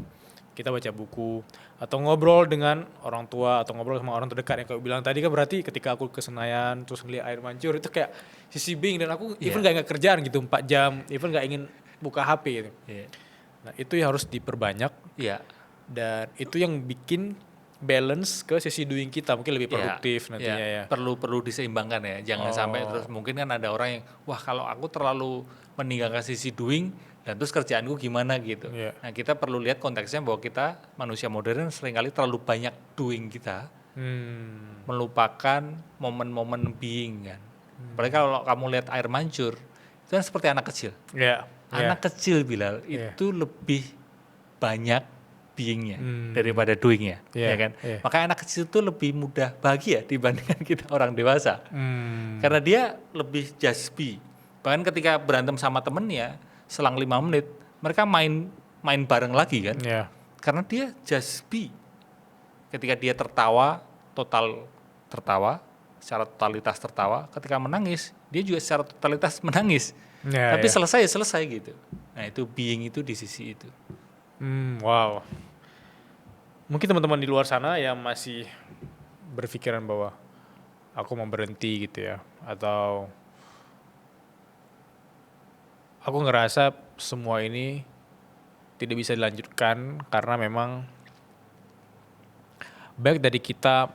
kita baca buku atau ngobrol dengan orang tua atau ngobrol sama orang terdekat yang kayak bilang tadi kan, berarti ketika aku ke Senayan terus ngeliat air mancur itu kayak sisi being dan aku even nggak kerjaan gitu 4 jam, even nggak ingin buka HP gitu. Nah itu yang harus diperbanyak dan itu yang bikin balance ke sisi doing kita mungkin lebih produktif nantinya ya. Perlu diseimbangkan ya, jangan sampai terus mungkin kan ada orang yang wah kalau aku terlalu meninggalkan sisi doing dan terus kerjaanku gimana gitu. Nah kita perlu lihat konteksnya bahwa kita manusia modern seringkali terlalu banyak doing kita, melupakan momen-momen being kan. Apalagi kalau kamu lihat air mancur itu kan seperti anak kecil. Anak kecil Bilal itu lebih banyak beingnya daripada doingnya, ya kan? Makanya anak kecil itu lebih mudah bahagia dibandingkan kita orang dewasa, karena dia lebih just be. Bahkan ketika berantem sama temennya, selang 5 menit mereka main bareng lagi kan? Karena dia just be. Ketika dia tertawa, total tertawa, secara totalitas tertawa. Ketika menangis, dia juga secara totalitas menangis. Tapi selesai ya selesai gitu. Nah itu being itu di sisi itu. Wow. Mungkin teman-teman di luar sana yang masih berpikiran bahwa aku mau berhenti gitu ya, atau aku ngerasa semua ini tidak bisa dilanjutkan karena memang baik dari kita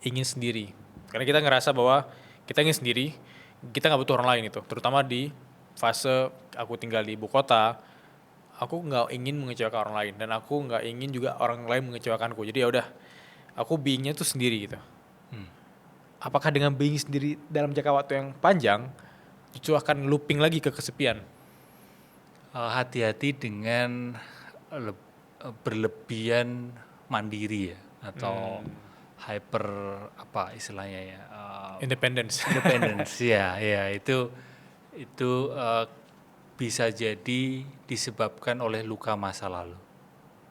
ingin sendiri. Karena kita ngerasa bahwa kita ingin sendiri, kita nggak butuh orang lain itu. Terutama di fase aku tinggal di ibu kota, aku nggak ingin mengecewakan orang lain dan aku nggak ingin juga orang lain mengecewakanku. Jadi ya udah, aku beingnya tuh sendiri gitu. Apakah dengan being sendiri dalam jangka waktu yang panjang, justru akan looping lagi ke kesepian? Hati-hati dengan berlebihan mandiri ya, atau hyper apa istilahnya ya, Independence. independence ya itu bisa jadi disebabkan oleh luka masa lalu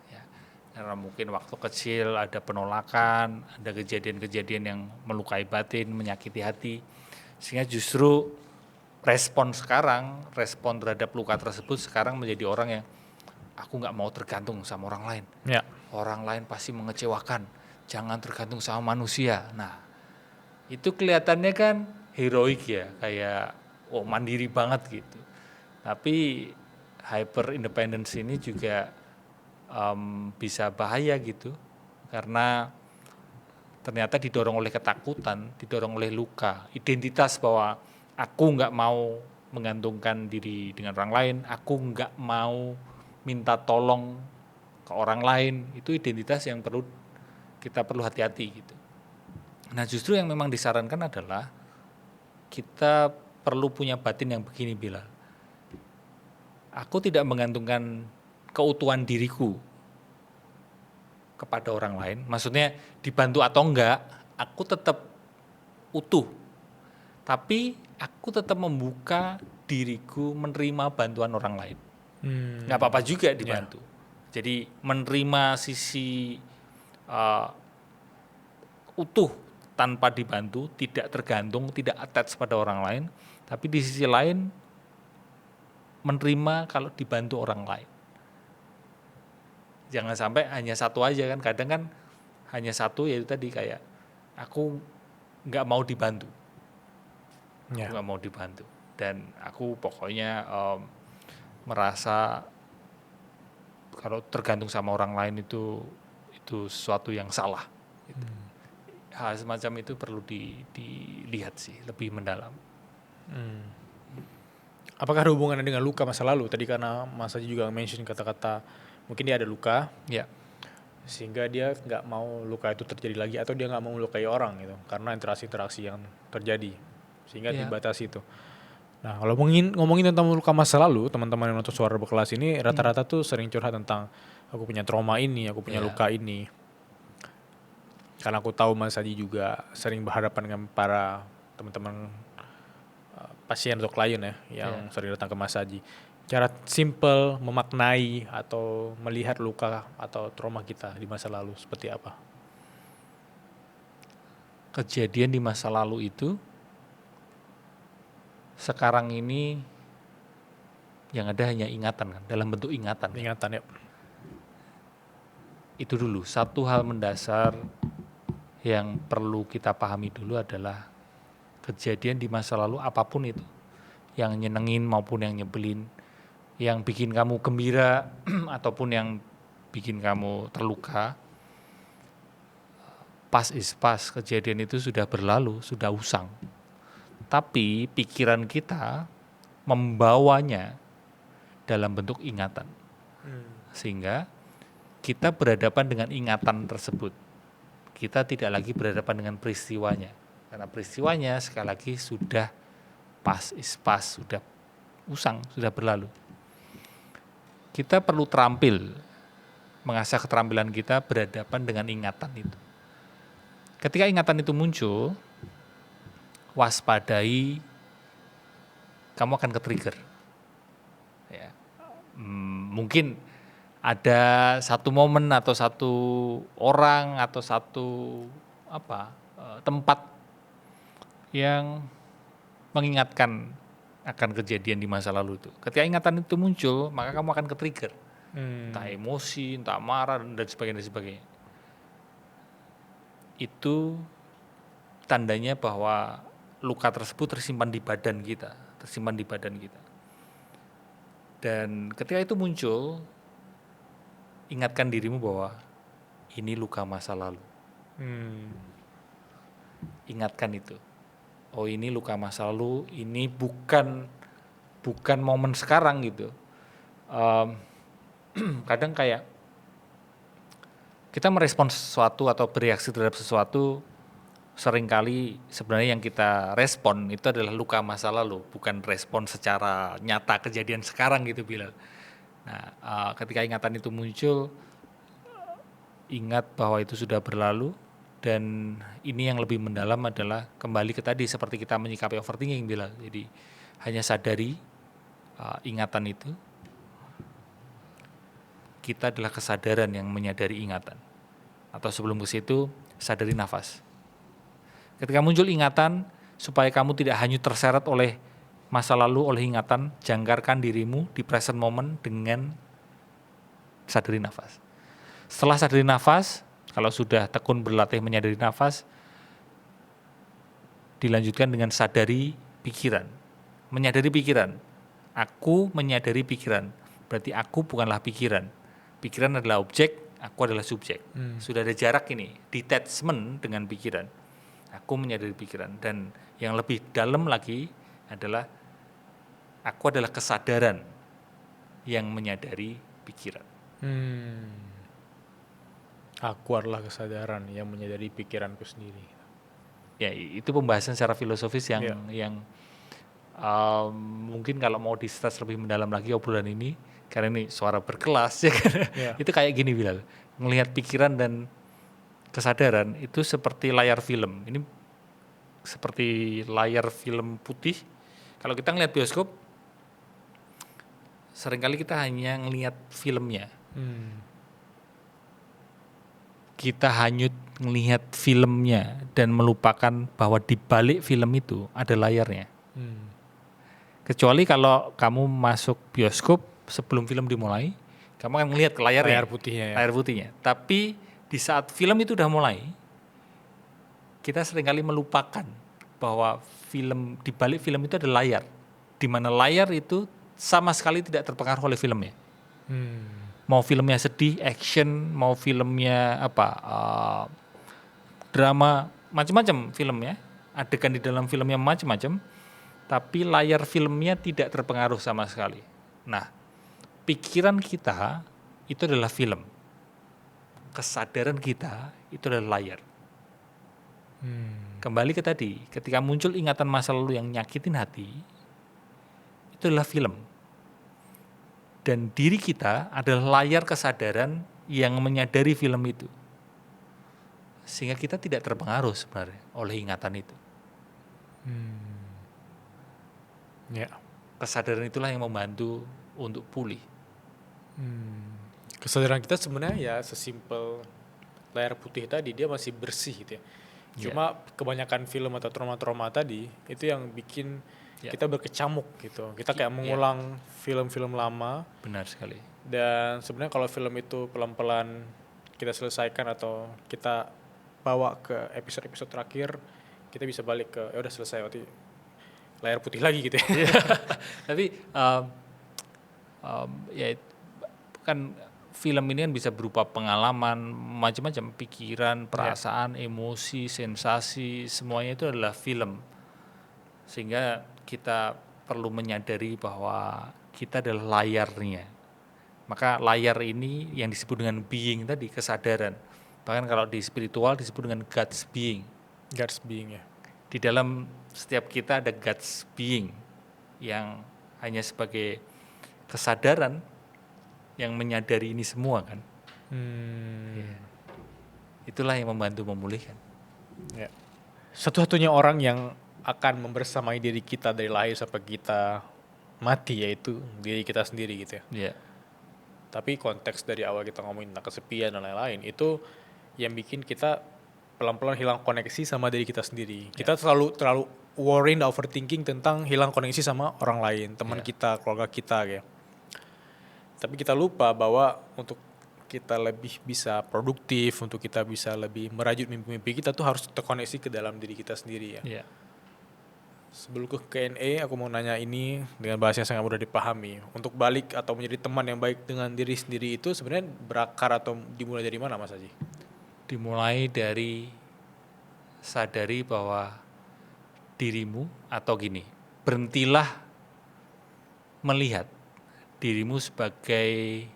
ya. Karena mungkin waktu kecil ada penolakan, ada kejadian-kejadian yang melukai batin, menyakiti hati, sehingga justru respon terhadap luka tersebut sekarang menjadi orang yang aku nggak mau tergantung sama orang lain. Ya. Orang lain pasti mengecewakan, jangan tergantung sama manusia. Nah, itu kelihatannya kan heroik ya, kayak mandiri banget gitu. Tapi hyper independence ini juga bisa bahaya gitu, karena ternyata didorong oleh ketakutan, didorong oleh luka, identitas bahwa aku nggak mau menggantungkan diri dengan orang lain, aku nggak mau minta tolong ke orang lain, itu identitas yang kita perlu hati-hati gitu. Nah justru yang memang disarankan adalah kita perlu punya batin yang begini, Bilal. Aku tidak menggantungkan keutuhan diriku kepada orang lain, maksudnya dibantu atau enggak, aku tetap utuh. Tapi aku tetap membuka diriku menerima bantuan orang lain. Nggak apa-apa juga dibantu. Jadi menerima sisi utuh tanpa dibantu, tidak tergantung, tidak attach pada orang lain. Tapi di sisi lain menerima kalau dibantu orang lain. Jangan sampai hanya satu aja kan, kadang kan hanya satu, yaitu tadi kayak aku nggak mau dibantu. Aku nggak mau dibantu. Dan aku pokoknya merasa kalau tergantung sama orang lain itu sesuatu yang salah. Gitu. Hal semacam itu perlu dilihat sih lebih mendalam. Apakah ada hubungannya dengan luka masa lalu? Tadi karena Mas Haji juga mention kata-kata mungkin dia ada luka, Ya. sehingga dia nggak mau luka itu terjadi lagi, atau dia nggak mau melukai orang gitu karena interaksi-interaksi yang terjadi sehingga dibatasi itu. Nah kalau ngomongin tentang luka masa lalu, teman-teman yang nonton Suara Berkelas ini rata-rata tuh sering curhat tentang aku punya trauma ini, aku punya luka ini. Karena aku tahu Mas Haji juga sering berhadapan dengan para teman-teman pasien atau klien ya yang sering datang ke Mas Haji. Cara simple memaknai atau melihat luka atau trauma kita di masa lalu seperti apa? Kejadian di masa lalu itu sekarang ini yang ada hanya ingatan kan, dalam bentuk ingatan. Ingatan ya. Itu dulu, satu hal mendasar yang perlu kita pahami dulu adalah kejadian di masa lalu apapun itu, yang nyenengin maupun yang nyebelin, yang bikin kamu gembira ataupun yang bikin kamu terluka, past is past, kejadian itu sudah berlalu, sudah usang. Tapi pikiran kita membawanya dalam bentuk ingatan. Sehingga kita berhadapan dengan ingatan tersebut. Kita tidak lagi berhadapan dengan peristiwanya. Karena peristiwanya sekali lagi sudah past is past, sudah usang, sudah berlalu. Kita perlu terampil, mengasah keterampilan kita berhadapan dengan ingatan itu. Ketika ingatan itu muncul, waspadai, kamu akan ke-trigger. Ya. Mungkin ada satu momen atau satu orang atau satu tempat yang mengingatkan akan kejadian di masa lalu itu. Ketika ingatan itu muncul, maka kamu akan ke-trigger. Entah emosi, entah marah, dan sebagainya. Itu tandanya bahwa luka tersebut tersimpan di badan kita. Dan ketika itu muncul, ingatkan dirimu bahwa ini luka masa lalu. Ingatkan itu. Oh, ini luka masa lalu, ini bukan momen sekarang gitu. Kadang kayak kita merespon sesuatu atau bereaksi terhadap sesuatu, seringkali sebenarnya yang kita respon itu adalah luka masa lalu, bukan respon secara nyata kejadian sekarang gitu Bilal. Nah, ketika ingatan itu muncul, ingat bahwa itu sudah berlalu. Dan ini yang lebih mendalam adalah kembali ke tadi seperti kita menyikapi overthinking Bilal. Jadi hanya sadari ingatan itu. Kita adalah kesadaran yang menyadari ingatan. Atau sebelum ke situ, sadari nafas. Ketika muncul ingatan, supaya kamu tidak hanyut terseret oleh masa lalu, oleh ingatan, jangkarkan dirimu di present moment dengan sadari nafas. Setelah sadari nafas, kalau sudah tekun berlatih menyadari nafas, dilanjutkan dengan sadari pikiran. Menyadari pikiran. Aku menyadari pikiran. Berarti aku bukanlah pikiran. Pikiran adalah objek, aku adalah subjek. Sudah ada jarak ini, detachment dengan pikiran. Aku menyadari pikiran. Dan yang lebih dalam lagi adalah aku adalah kesadaran yang menyadari pikiran. Aku adalah kesadaran yang menyadari pikiranku sendiri. Ya, itu pembahasan secara filosofis yang mungkin kalau mau di-stress lebih mendalam lagi obrolan ini, karena ini suara berkelas ya kan. Itu kayak gini Bilal, ngelihat pikiran dan kesadaran itu seperti layar film. Ini seperti layar film putih. Kalau kita ngelihat bioskop, seringkali kita hanya ngelihat filmnya. Kita hanyut ngelihat filmnya dan melupakan bahwa di balik film itu ada layarnya. Kecuali kalau kamu masuk bioskop sebelum film dimulai, kamu akan melihat ke layarnya, layar putihnya. Tapi di saat film itu udah mulai, kita seringkali melupakan bahwa film di balik film itu ada layar, di mana layar itu sama sekali tidak terpengaruh oleh filmnya. Mau filmnya sedih, action, mau filmnya drama, macam-macam filmnya, adegan di dalam filmnya macam-macam, tapi layar filmnya tidak terpengaruh sama sekali. Nah, pikiran kita itu adalah film, kesadaran kita itu adalah layar. Kembali ke tadi, ketika muncul ingatan masa lalu yang nyakitin hati, itu adalah film. Dan diri kita adalah layar kesadaran yang menyadari film itu. Sehingga kita tidak terpengaruh sebenarnya oleh ingatan itu. Kesadaran itulah yang membantu untuk pulih. Kesadaran kita sebenarnya ya sesimpel layar putih tadi, dia masih bersih gitu ya. Cuma kebanyakan film atau trauma-trauma tadi itu yang bikin kita berkecamuk gitu. Kita kayak mengulang film-film lama. Benar sekali. Dan sebenarnya kalau film itu pelan-pelan kita selesaikan atau kita bawa ke episode-episode terakhir, kita bisa balik ke ya udah selesai, berarti layar putih lagi gitu ya. Tapi ya kan film ini kan bisa berupa pengalaman, macam-macam, pikiran, perasaan, emosi, sensasi, semuanya itu adalah film. Sehingga kita perlu menyadari bahwa kita adalah layarnya. Maka layar ini yang disebut dengan being tadi, kesadaran. Bahkan kalau di spiritual disebut dengan God's being. God's being ya. Di dalam setiap kita ada God's being yang hanya sebagai kesadaran yang menyadari ini semua kan. Itulah yang membantu memulihkan. Satu-satunya orang yang akan membersamai diri kita dari lahir sampai kita mati yaitu diri kita sendiri gitu ya. Tapi konteks dari awal kita ngomongin tentang kesepian dan lain-lain, itu yang bikin kita pelan-pelan hilang koneksi sama diri kita sendiri. Kita terlalu worrying, overthinking tentang hilang koneksi sama orang lain, teman kita, keluarga kita kayak. Tapi kita lupa bahwa untuk kita lebih bisa produktif, untuk kita bisa lebih merajut mimpi-mimpi kita tuh harus terkoneksi ke dalam diri kita sendiri ya. Iya. Sebelum ke Q&A, aku mau nanya ini dengan bahasa yang sangat mudah dipahami. Untuk balik atau menjadi teman yang baik dengan diri sendiri itu sebenarnya berakar atau dimulai dari mana, Mas Haji? Dimulai dari sadari bahwa dirimu, atau gini, berhentilah melihat dirimu sebagai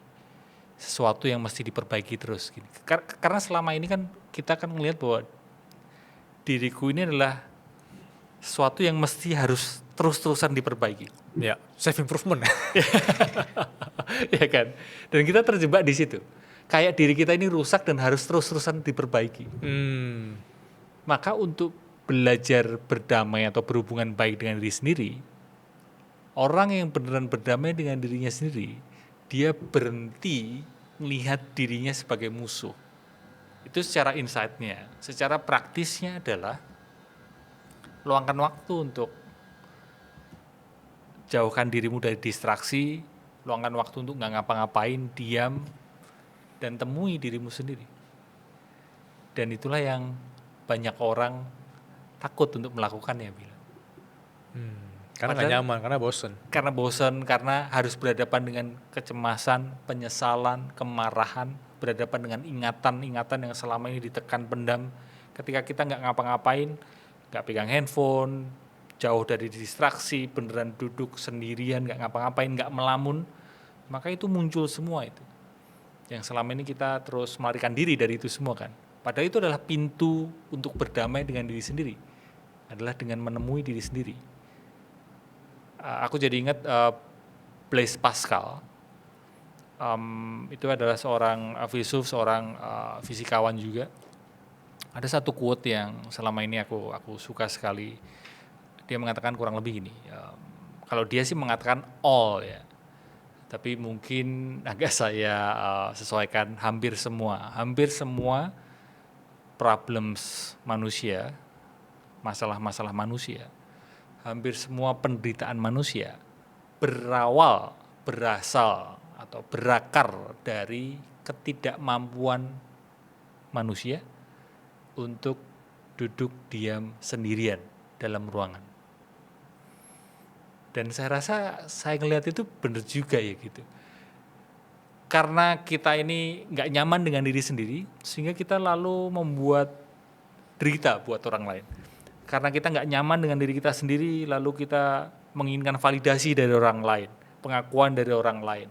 sesuatu yang mesti diperbaiki terus. Gini. Karena selama ini kan kita kan melihat bahwa diriku ini adalah sesuatu yang mesti harus terus-terusan diperbaiki. Ya, self improvement. Ya kan? Dan kita terjebak di situ. Kayak diri kita ini rusak dan harus terus-terusan diperbaiki. Maka untuk belajar berdamai atau berhubungan baik dengan diri sendiri, orang yang beneran berdamai dengan dirinya sendiri, dia berhenti melihat dirinya sebagai musuh. Itu secara insight-nya. Secara praktisnya adalah luangkan waktu untuk jauhkan dirimu dari distraksi, luangkan waktu untuk nggak ngapa-ngapain, diam, dan temui dirimu sendiri. Dan itulah yang banyak orang takut untuk melakukannya, bilang. Karena nggak nyaman, karena bosen. Karena bosan, karena harus berhadapan dengan kecemasan, penyesalan, kemarahan, berhadapan dengan ingatan-ingatan yang selama ini ditekan, pendam. Ketika kita nggak ngapa-ngapain, nggak pegang handphone, jauh dari distraksi, beneran duduk sendirian, nggak ngapa-ngapain, nggak melamun, maka itu muncul semua itu. Yang selama ini kita terus melarikan diri dari itu semua kan. Padahal itu adalah pintu untuk berdamai dengan diri sendiri. Adalah dengan menemui diri sendiri. Aku jadi ingat Blaise Pascal. Itu adalah seorang filsuf, seorang fisikawan juga. Ada satu quote yang selama ini aku suka sekali. Dia mengatakan kurang lebih gini. Kalau dia sih mengatakan all ya. Tapi mungkin agak saya sesuaikan hampir semua. Hampir semua problems manusia, masalah-masalah manusia, hampir semua penderitaan manusia berasal atau berakar dari ketidakmampuan manusia untuk duduk diam sendirian dalam ruangan. Dan saya rasa saya ngelihat itu benar juga ya gitu. Karena kita ini nggak nyaman dengan diri sendiri, sehingga kita lalu membuat derita buat orang lain. Karena kita nggak nyaman dengan diri kita sendiri, lalu kita menginginkan validasi dari orang lain, pengakuan dari orang lain,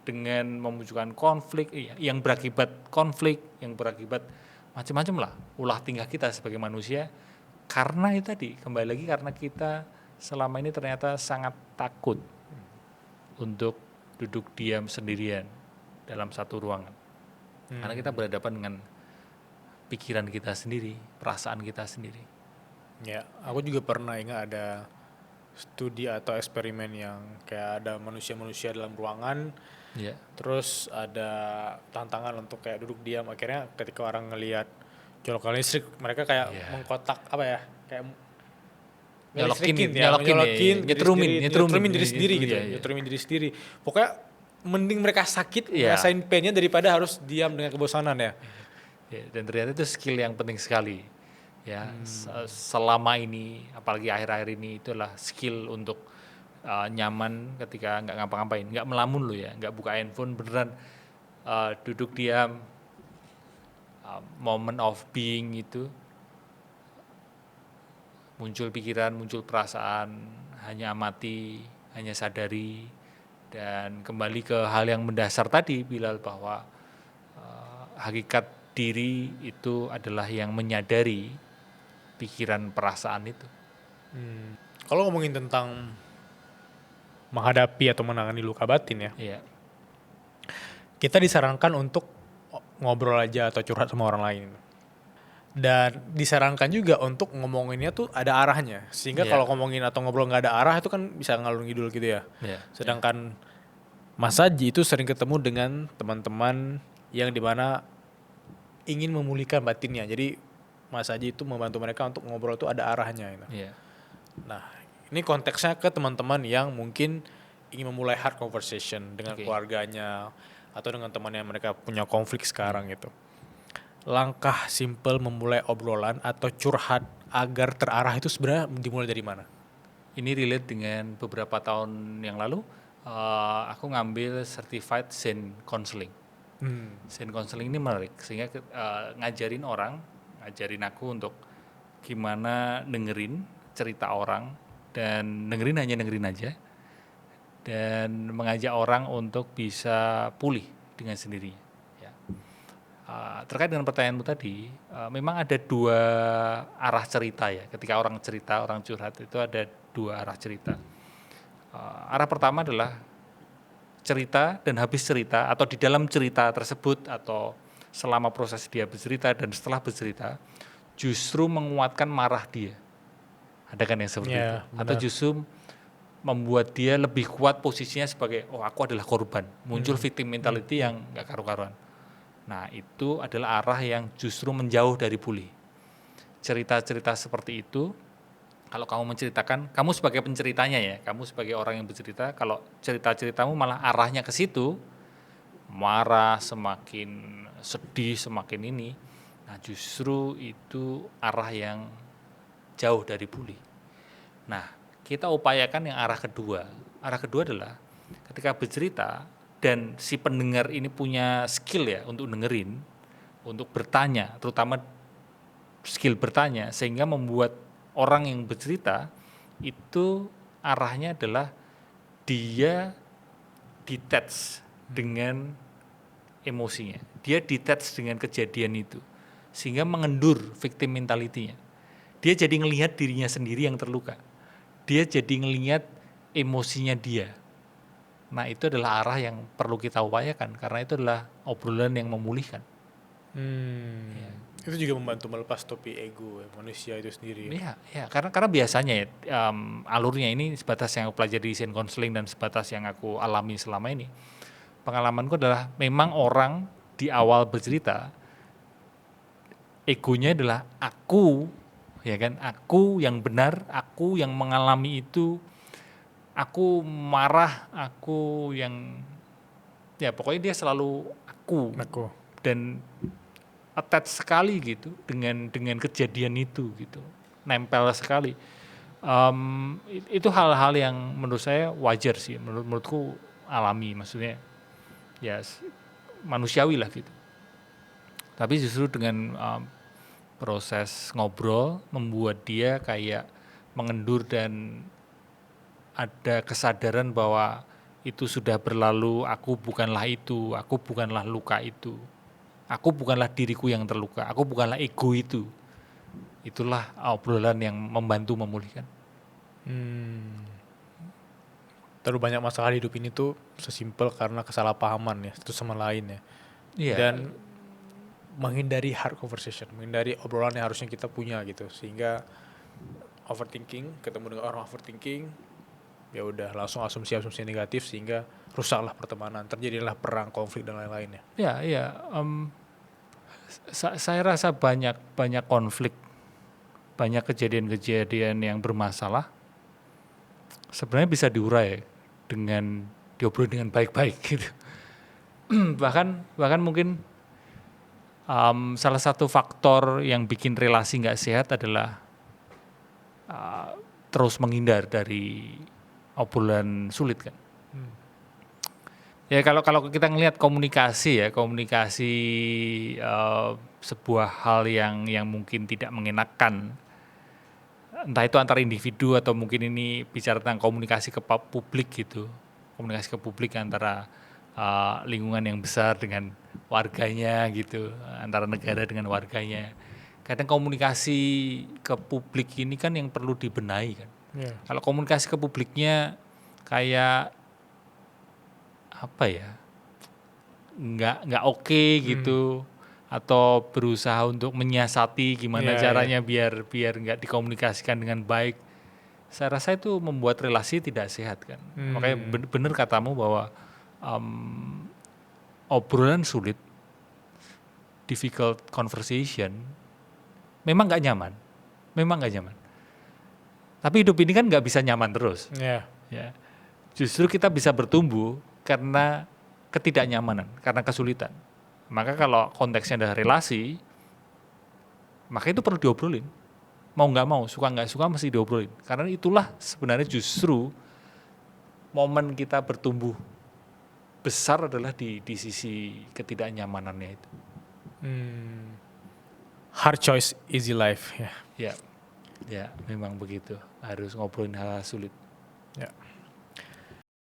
dengan memunculkan konflik yang berakibat konflik, yang berakibat macam-macam lah ulah tingkah kita sebagai manusia. Karena itu tadi, kembali lagi karena kita selama ini ternyata sangat takut untuk duduk diam sendirian dalam satu ruangan. Karena kita berhadapan dengan pikiran kita sendiri, perasaan kita sendiri. Ya, aku juga pernah ingat ada studi atau eksperimen yang kayak ada manusia-manusia dalam ruangan, terus ada tantangan untuk kayak duduk diam. Akhirnya ketika orang ngelihat colokan listrik, mereka kayak mengkotak apa ya, kayak nyetrumin diri sendiri gitu, nyetrumin diri sendiri. Pokoknya mending mereka sakit ngerasain painnya daripada harus diam dengan kebosanan ya. Dan ternyata itu skill yang penting sekali. Ya, selama ini, apalagi akhir-akhir ini, itulah skill untuk nyaman ketika nggak ngapa-ngapain, nggak melamun lo ya, nggak buka handphone, beneran duduk diam, moment of being itu, muncul pikiran, muncul perasaan, hanya amati, hanya sadari, dan kembali ke hal yang mendasar tadi, Bilal, bahwa hakikat diri itu adalah yang menyadari pikiran perasaan itu. Kalau ngomongin tentang menghadapi atau menangani luka batin ya, kita disarankan untuk ngobrol aja atau curhat sama orang lain. Dan disarankan juga untuk ngomonginnya tuh ada arahnya. Sehingga kalau ngomongin atau ngobrol nggak ada arah itu kan bisa ngalur ngidul gitu ya. Sedangkan Mas Haji itu sering ketemu dengan teman-teman yang dimana ingin memulihkan batinnya. Jadi Mas Aji itu membantu mereka untuk ngobrol itu ada arahnya gitu. Iya. Nah, ini konteksnya ke teman-teman yang mungkin ingin memulai hard conversation dengan Oke. keluarganya atau dengan teman yang mereka punya konflik sekarang gitu. Langkah simple memulai obrolan atau curhat agar terarah itu sebenarnya dimulai dari mana? Ini relate dengan beberapa tahun yang lalu, aku ngambil certified Zen counseling. Zen counseling ini menarik sehingga ngajarin aku untuk gimana dengerin cerita orang dan hanya dengerin aja dan mengajak orang untuk bisa pulih dengan sendirinya. Ya. Terkait dengan pertanyaanmu tadi, memang ada dua arah cerita ya. Ketika orang cerita, orang curhat itu ada dua arah cerita. Arah pertama adalah cerita dan habis cerita atau di dalam cerita tersebut atau selama proses dia bercerita dan setelah bercerita justru menguatkan marah dia. Ada kan yang seperti itu? Atau justru membuat dia lebih kuat posisinya sebagai aku adalah korban. Muncul victim mentality yang gak karu-karuan. Nah, itu adalah arah yang justru menjauh dari bully. Cerita-cerita seperti itu, kalau kamu menceritakan, kamu sebagai penceritanya ya, kamu sebagai orang yang bercerita, kalau cerita-ceritamu malah arahnya ke situ, marah, semakin sedih, semakin ini, nah justru itu arah yang jauh dari bully. Nah, kita upayakan yang arah kedua. Arah kedua adalah ketika bercerita dan si pendengar ini punya skill ya untuk dengerin, untuk bertanya, terutama skill bertanya, sehingga membuat orang yang bercerita itu arahnya adalah dia detach dengan emosinya. Dia detach dengan kejadian itu. Sehingga mengendur victim mentality-nya. Dia jadi ngelihat dirinya sendiri yang terluka. Dia jadi ngelihat emosinya dia. Nah, itu adalah arah yang perlu kita upayakan karena itu adalah obrolan yang memulihkan. Ya. Itu juga membantu melepas topi ego manusia itu sendiri. Iya, karena biasanya ya, alurnya ini sebatas yang aku pelajari di Zen counseling dan sebatas yang aku alami selama ini. Pengalamanku adalah memang orang di awal bercerita egonya adalah aku, ya kan? Aku yang benar, aku yang mengalami itu, aku marah, aku yang ya pokoknya dia selalu aku. Dan attach sekali gitu dengan kejadian itu gitu, nempel sekali. Itu hal-hal yang menurut saya wajar sih, menurutku alami, maksudnya ya manusiawi lah gitu. Tapi justru dengan proses ngobrol membuat dia kayak mengendur dan ada kesadaran bahwa itu sudah berlalu, aku bukanlah itu, aku bukanlah luka itu. Aku bukanlah diriku yang terluka, aku bukanlah ego itu. Itulah obrolan yang membantu memulihkan. Terlalu banyak masalah di hidup ini tuh sesimpel karena kesalahpahaman ya satu sama lain ya. Iya. Dan menghindari hard conversation, menghindari obrolan yang harusnya kita punya gitu. Sehingga overthinking, ketemu dengan orang overthinking, ya udah langsung asumsi-asumsi negatif sehingga rusaklah pertemanan, terjadilah perang, konflik dan lain-lainnya. Iya. Saya rasa banyak konflik, banyak kejadian-kejadian yang bermasalah sebenarnya bisa diurai dengan diobrol dengan baik-baik gitu. bahkan mungkin salah satu faktor yang bikin relasi nggak sehat adalah terus menghindar dari obrolan sulit kan. Ya kalau kita ngelihat komunikasi sebuah hal yang mungkin tidak mengenakan, entah itu antara individu atau mungkin ini bicara tentang komunikasi ke publik gitu, komunikasi ke publik antara lingkungan yang besar dengan warganya gitu, antara negara dengan warganya. Kadang komunikasi ke publik ini kan yang perlu dibenahi kan. Kalau komunikasi ke publiknya kayak apa ya, nggak oke gitu, atau berusaha untuk menyiasati gimana caranya biar nggak dikomunikasikan dengan baik, saya rasa itu membuat relasi tidak sehat kan. Makanya benar katamu bahwa obrolan sulit, difficult conversation memang nggak nyaman, memang nggak nyaman. Tapi hidup ini kan nggak bisa nyaman terus. Ya. Ya. Justru kita bisa bertumbuh karena ketidaknyamanan, karena kesulitan. Maka kalau konteksnya adalah relasi, maka itu perlu diobrolin. Mau nggak mau, suka nggak suka mesti diobrolin. Karena itulah sebenarnya justru momen kita bertumbuh besar adalah di sisi ketidaknyamanannya itu. Hard choice, easy life. Ya. Ya, ya memang begitu. Harus ngobrolin hal-hal sulit. Ya.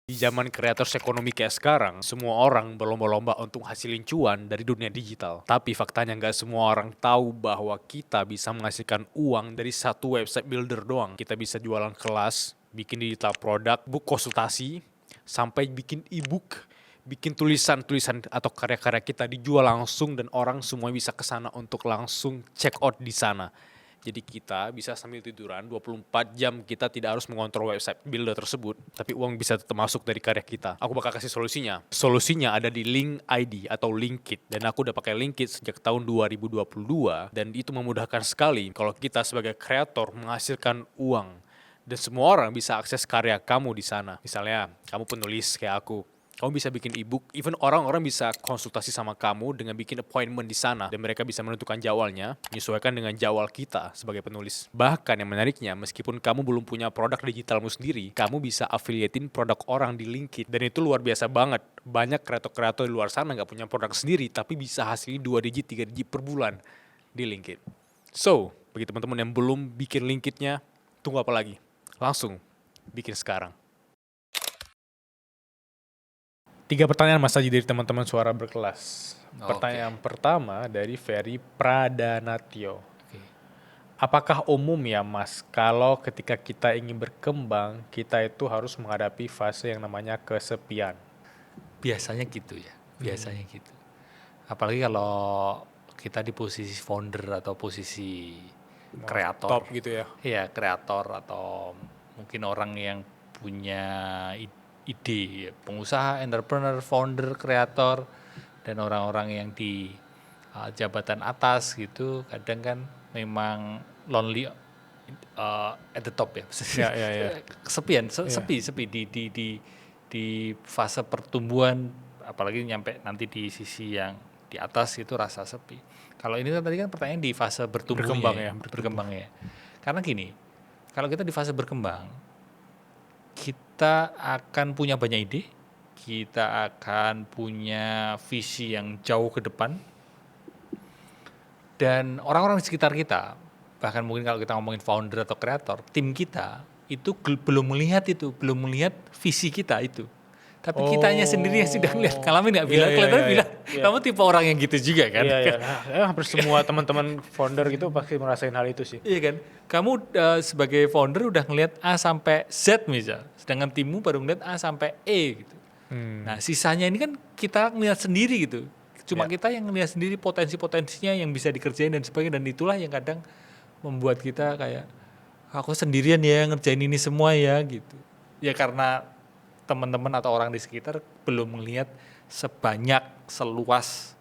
Di zaman kreators ekonomi kayak sekarang, semua orang berlomba-lomba untuk hasilin cuan dari dunia digital. Tapi faktanya nggak semua orang tahu bahwa kita bisa menghasilkan uang dari satu website builder doang. Kita bisa jualan kelas, bikin digital produk, book konsultasi, sampai bikin e-book, bikin tulisan-tulisan atau karya-karya kita dijual langsung dan orang semua bisa ke sana untuk langsung check out di sana. Jadi kita bisa sambil tiduran 24 jam kita tidak harus mengontrol website builder tersebut, tapi uang bisa tetap masuk dari karya kita. Aku bakal kasih solusinya. Solusinya ada di Link ID atau Linkit, dan aku udah pakai Linkit sejak tahun 2022 dan itu memudahkan sekali kalau kita sebagai kreator menghasilkan uang. Dan semua orang bisa akses karya kamu di sana. Misalnya, kamu penulis kayak aku. Kamu bisa bikin e-book, even orang-orang bisa konsultasi sama kamu dengan bikin appointment di sana. Dan mereka bisa menentukan jadwalnya, menyesuaikan dengan jadwal kita sebagai penulis. Bahkan yang menariknya, meskipun kamu belum punya produk digitalmu sendiri, kamu bisa affiliatein produk orang di Linkit. Dan itu luar biasa banget. Banyak kreator-kreator di luar sana nggak punya produk sendiri, tapi bisa hasilin 2 digit, 3 digit per bulan di Linkit. So, bagi teman-teman yang belum bikin Linkitnya, tunggu apa lagi? Langsung bikin sekarang. 3 pertanyaan Mas Haji dari teman-teman Suara Berkelas. Pertanyaan pertama dari Ferry Pradanatyo. Apakah umum ya Mas, kalau ketika kita ingin berkembang, kita itu harus menghadapi fase yang namanya kesepian? Biasanya gitu ya, biasanya gitu. Apalagi kalau kita di posisi founder atau posisi kreator. Top gitu ya. Iya, kreator atau mungkin orang yang punya ide, ya, pengusaha, entrepreneur, founder, kreator, dan orang-orang yang di jabatan atas gitu, kadang kan memang lonely at the top ya. Kesepian, sepi di fase pertumbuhan, apalagi nyampe nanti di sisi yang di atas itu rasa sepi. Kalau ini kan tadi kan pertanyaan di fase berkembang ya. Karena gini, kalau kita di fase berkembang, kita akan punya banyak ide, kita akan punya visi yang jauh ke depan, dan orang-orang di sekitar kita, bahkan mungkin kalau kita ngomongin founder atau kreator, tim kita itu belum melihat visi kita itu. Tapi kitanya sendiri yang sudah ngeliat, ngalamin nggak bilang, bilang, kamu tipe orang yang gitu juga kan? Iya. Nah, hampir semua teman-teman founder gitu pasti merasain hal itu sih. Iya kan? Kamu sebagai founder udah ngeliat A sampai Z misal, sedangkan timmu baru ngeliat A sampai E gitu. Nah sisanya ini kan kita ngeliat sendiri gitu. Cuma kita yang ngeliat sendiri potensi-potensinya yang bisa dikerjain dan sebagainya, dan itulah yang kadang membuat kita kayak, aku sendirian ya ngerjain ini semua ya gitu. Ya karena teman-teman atau orang di sekitar belum melihat sebanyak, seluas,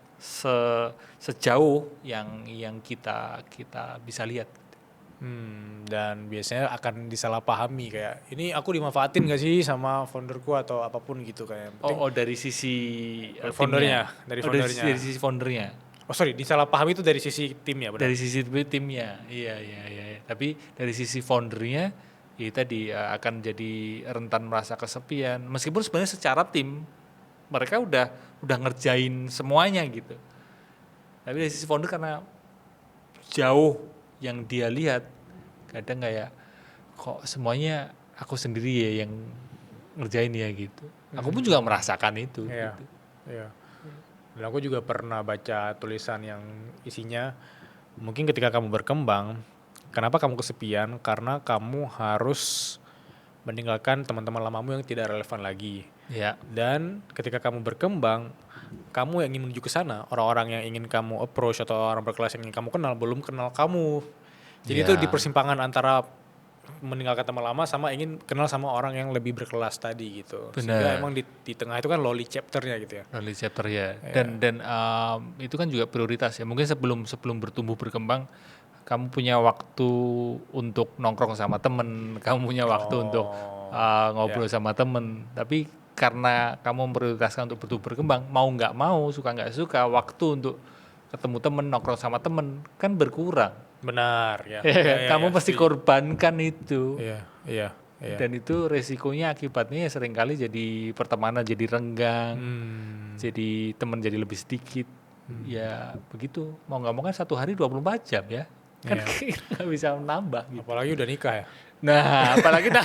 sejauh yang kita bisa lihat. Dan biasanya akan disalahpahami kayak, ini aku dimanfaatin gak sih sama founderku atau apapun gitu kayak. Dari sisi foundernya, dari sisi foundernya. Disalahpahami itu dari sisi timnya, benar? Dari sisi timnya, iya. Tapi dari sisi foundernya, kita akan jadi rentan merasa kesepian. Meskipun sebenarnya secara tim mereka udah ngerjain semuanya gitu. Tapi dari sisi founder karena jauh yang dia lihat, kadang kayak kok semuanya aku sendiri ya yang ngerjain ya gitu. Aku pun juga merasakan itu. Iya. Gitu. Iya. Dan aku juga pernah baca tulisan yang isinya, mungkin ketika kamu berkembang, kenapa kamu kesepian? Karena kamu harus meninggalkan teman-teman lamamu yang tidak relevan lagi. Ya. Dan ketika kamu berkembang, kamu yang ingin menuju ke sana, orang-orang yang ingin kamu approach atau orang berkelas yang ingin kamu kenal belum kenal kamu. Jadi itu di persimpangan antara meninggalkan teman lama sama ingin kenal sama orang yang lebih berkelas tadi gitu. Benar. Sehingga emang di tengah itu kan lonely chapternya gitu ya. Lonely chapter ya. Dan itu kan juga prioritas ya. Mungkin sebelum bertumbuh berkembang, kamu punya waktu untuk nongkrong sama temen, kamu punya waktu untuk ngobrol sama temen. Tapi karena kamu memprioritaskan untuk betul berkembang, mau nggak mau, suka nggak suka, waktu untuk ketemu temen, nongkrong sama temen kan berkurang. Benar ya. Kamu pasti korbankan itu. Iya. Dan itu resikonya akibatnya seringkali jadi pertemanan jadi renggang, jadi teman jadi lebih sedikit. Ya begitu, mau nggak mau kan satu hari 24 jam ya. Kan nggak bisa menambah gitu. Apalagi udah nikah ya. Nah, apalagi udah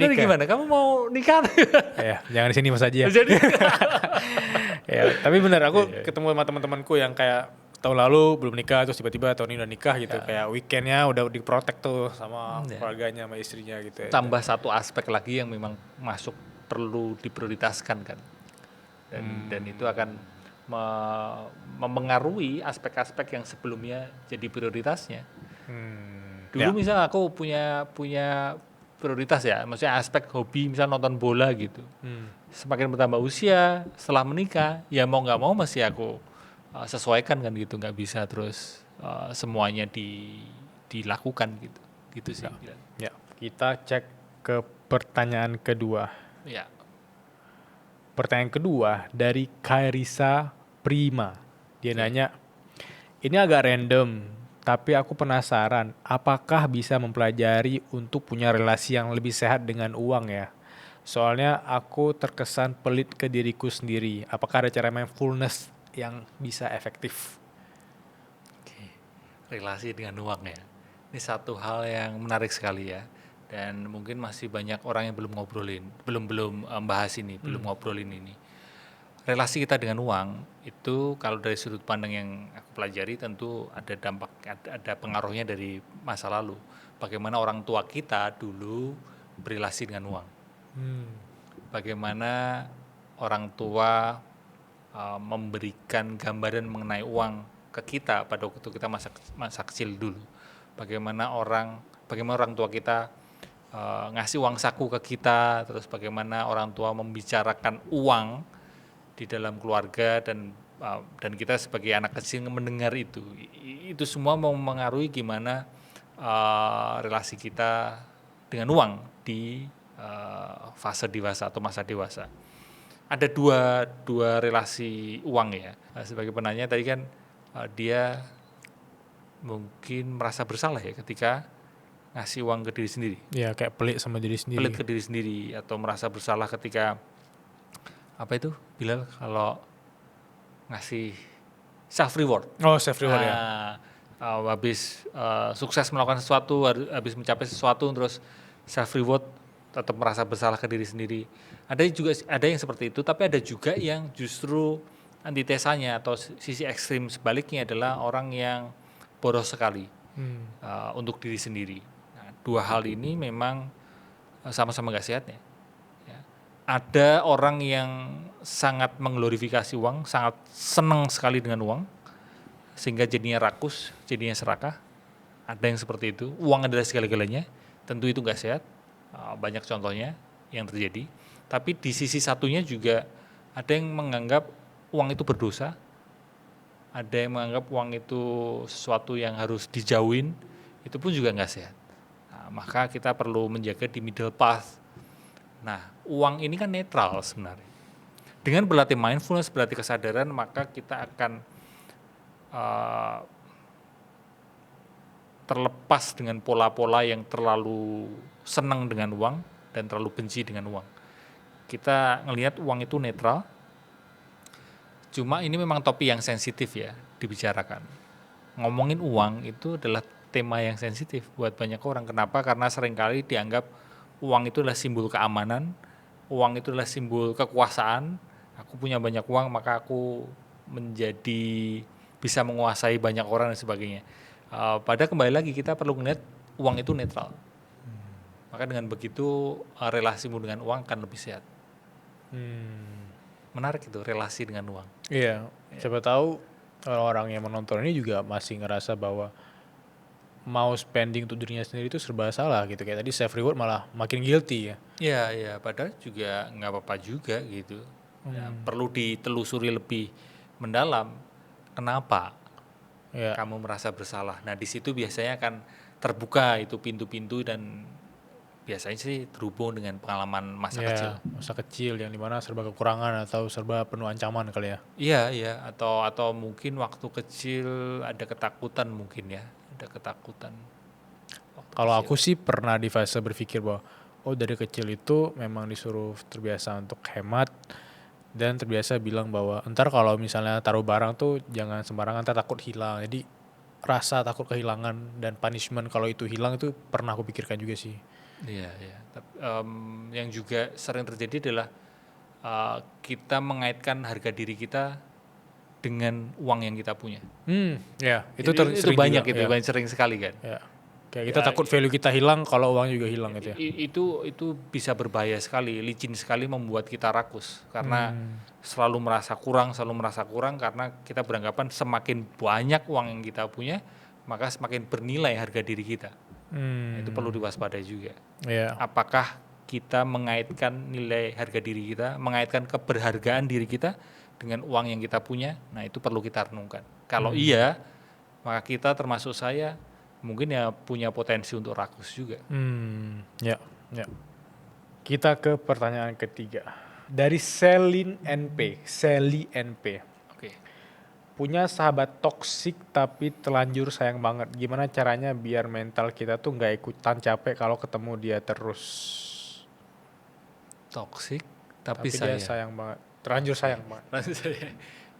nikah. Gimana? Kamu mau nikah? Ya, jangan di sini Mas Haji ya. Jadi Ya, tapi bener aku ketemu sama teman-temanku yang kayak tahun lalu belum nikah terus tiba-tiba tahun ini udah nikah gitu. Kayak weekendnya udah diprotek tuh sama keluarganya sama istrinya gitu ya. Tambah satu aspek lagi yang memang masuk perlu diprioritaskan kan. Dan itu akan memengaruhi aspek-aspek yang sebelumnya jadi prioritasnya. Dulu misal aku punya prioritas ya, maksudnya aspek hobi misal nonton bola gitu. Semakin bertambah usia setelah menikah, ya mau nggak mau masih aku sesuaikan kan gitu, nggak bisa terus semuanya dilakukan gitu sih. Ya, kita cek ke pertanyaan kedua. Ya. Pertanyaan kedua dari Kairisa Prima. Dia nanya, ini agak random, tapi aku penasaran, apakah bisa mempelajari untuk punya relasi yang lebih sehat dengan uang ya? Soalnya aku terkesan pelit ke diriku sendiri. Apakah ada cara mindfulness yang bisa efektif? Relasi dengan uang ya. Ini satu hal yang menarik sekali ya. Dan mungkin masih banyak orang yang belum bahas ini, belum ngobrolin ini. Relasi kita dengan uang itu kalau dari sudut pandang yang aku pelajari tentu ada dampak, ada pengaruhnya dari masa lalu. Bagaimana orang tua kita dulu berrelasi dengan uang. Bagaimana orang tua memberikan gambaran mengenai uang ke kita pada waktu kita masa kecil dulu. Bagaimana orang tua kita ngasih uang saku ke kita, terus bagaimana orang tua membicarakan uang di dalam keluarga dan kita sebagai anak kecil mendengar itu semua mempengaruhi gimana relasi kita dengan uang di fase dewasa atau masa dewasa. Ada dua relasi uang ya. Sebagai penanya tadi kan dia mungkin merasa bersalah ya ketika ngasih uang ke diri sendiri. Ya kayak pelit sama diri sendiri. Pelit ke diri sendiri atau merasa bersalah ketika apa itu Bilal kalau ngasih self reward. Oh, self reward ya. Habis sukses melakukan sesuatu, habis mencapai sesuatu terus self reward tetap merasa bersalah ke diri sendiri. Ada yang seperti itu, tapi ada juga yang justru antitesanya atau sisi ekstrim sebaliknya adalah orang yang boros sekali untuk diri sendiri. Nah, dua hal ini memang sama-sama gak sehatnya. Ya. Ada orang yang sangat mengglorifikasi uang, sangat senang sekali dengan uang, sehingga jadinya rakus, jadinya serakah. Ada yang seperti itu. Uang adalah segala-galanya. Tentu itu gak sehat. Banyak contohnya yang terjadi. Tapi di sisi satunya juga ada yang menganggap uang itu berdosa. Ada yang menganggap uang itu sesuatu yang harus dijauhin, itu pun juga nggak sehat. Nah, maka kita perlu menjaga di middle path. Nah, uang ini kan netral sebenarnya. Dengan berlatih mindfulness, berlatih kesadaran, maka kita akan terlepas dengan pola-pola yang terlalu senang dengan uang dan terlalu benci dengan uang. Kita ngelihat uang itu netral. Cuma ini memang topik yang sensitif ya dibicarakan. Ngomongin uang itu adalah tema yang sensitif buat banyak orang. Kenapa? Karena seringkali dianggap uang itu adalah simbol keamanan, uang itu adalah simbol kekuasaan. Aku punya banyak uang maka aku menjadi bisa menguasai banyak orang dan sebagainya. Pada kembali lagi kita perlu melihat uang itu netral. Maka dengan begitu relasimu dengan uang akan lebih sehat. Menarik itu relasi dengan uang. Iya, siapa tahu orang yang menonton ini juga masih ngerasa bahwa mau spending untuk dirinya sendiri itu serba salah gitu. Kayak tadi self reward malah makin guilty ya. Iya, padahal juga nggak apa-apa juga gitu. Ya, perlu ditelusuri lebih mendalam. Kenapa? Ya. kamu merasa bersalah. Nah di situ biasanya akan terbuka itu pintu-pintu dan biasanya sih terhubung dengan pengalaman masa kecil. Ya, masa kecil yang dimana serba kekurangan atau serba penuh ancaman kali ya. Iya, iya. Atau mungkin waktu kecil ada ketakutan mungkin ya, ada ketakutan. Waktu Kalau kecil. aku sih pernah di fase berpikir bahwa oh dari kecil itu memang disuruh terbiasa untuk hemat dan terbiasa bilang bahwa entar kalau misalnya taruh barang tuh jangan sembarangan, entar takut hilang. Jadi rasa takut kehilangan dan punishment kalau itu hilang itu pernah aku pikirkan juga sih. Iya, iya. Yang juga sering terjadi adalah kita mengaitkan harga diri kita dengan uang yang kita punya. Ya, itu Itu sering banyak juga, gitu, ya. banyak sering sekali kan. Ya. Kayak kita Ya, takut value kita hilang kalau uang juga hilang gitu ya. Itu bisa berbahaya sekali, licin sekali membuat kita rakus karena selalu merasa kurang karena kita beranggapan semakin banyak uang yang kita punya maka semakin bernilai harga diri kita. Nah, itu perlu diwaspadai juga. Ya. Apakah kita mengaitkan nilai harga diri kita, mengaitkan keberhargaan diri kita dengan uang yang kita punya? Nah, itu perlu kita renungkan. Kalau iya, maka kita termasuk saya mungkin ya punya potensi untuk rakus juga. Ya, ya. Kita ke pertanyaan ketiga. Dari Selin NP. Oke. Punya sahabat toksik tapi telanjur sayang banget. Gimana caranya biar mental kita tuh nggak ikutan capek kalau ketemu dia terus? Toksik tapi Dia sayang banget. Terlanjur sayang banget.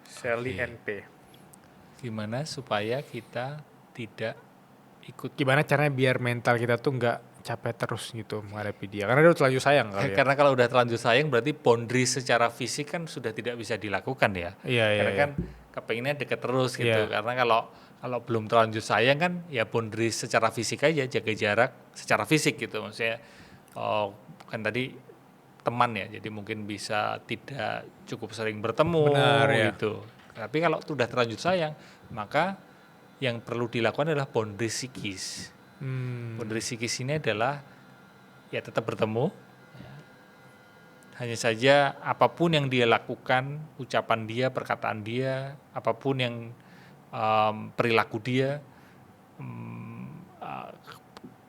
Sally NP. Gimana supaya kita tidak ikut Gimana caranya biar mental kita tuh nggak capek terus gitu menghadapi dia? Karena dia udah terlanjur sayang kali ya. karena kalau udah terlanjur sayang berarti boundary secara fisik kan sudah tidak bisa dilakukan ya. Iya, Karena iya. kan kepengennya deket terus gitu. Iya. Karena kalau belum terlanjur sayang kan ya boundary secara fisik aja, jaga jarak secara fisik gitu. Maksudnya kan tadi teman ya, jadi mungkin bisa tidak cukup sering bertemu. Benar, ya. Gitu. Tapi kalau sudah terlanjur sayang, maka yang perlu dilakukan adalah boundary psikis. Boundary psikis ini adalah ya tetap bertemu. Hanya saja apapun yang dia lakukan, ucapan dia, perkataan dia, apapun yang perilaku dia,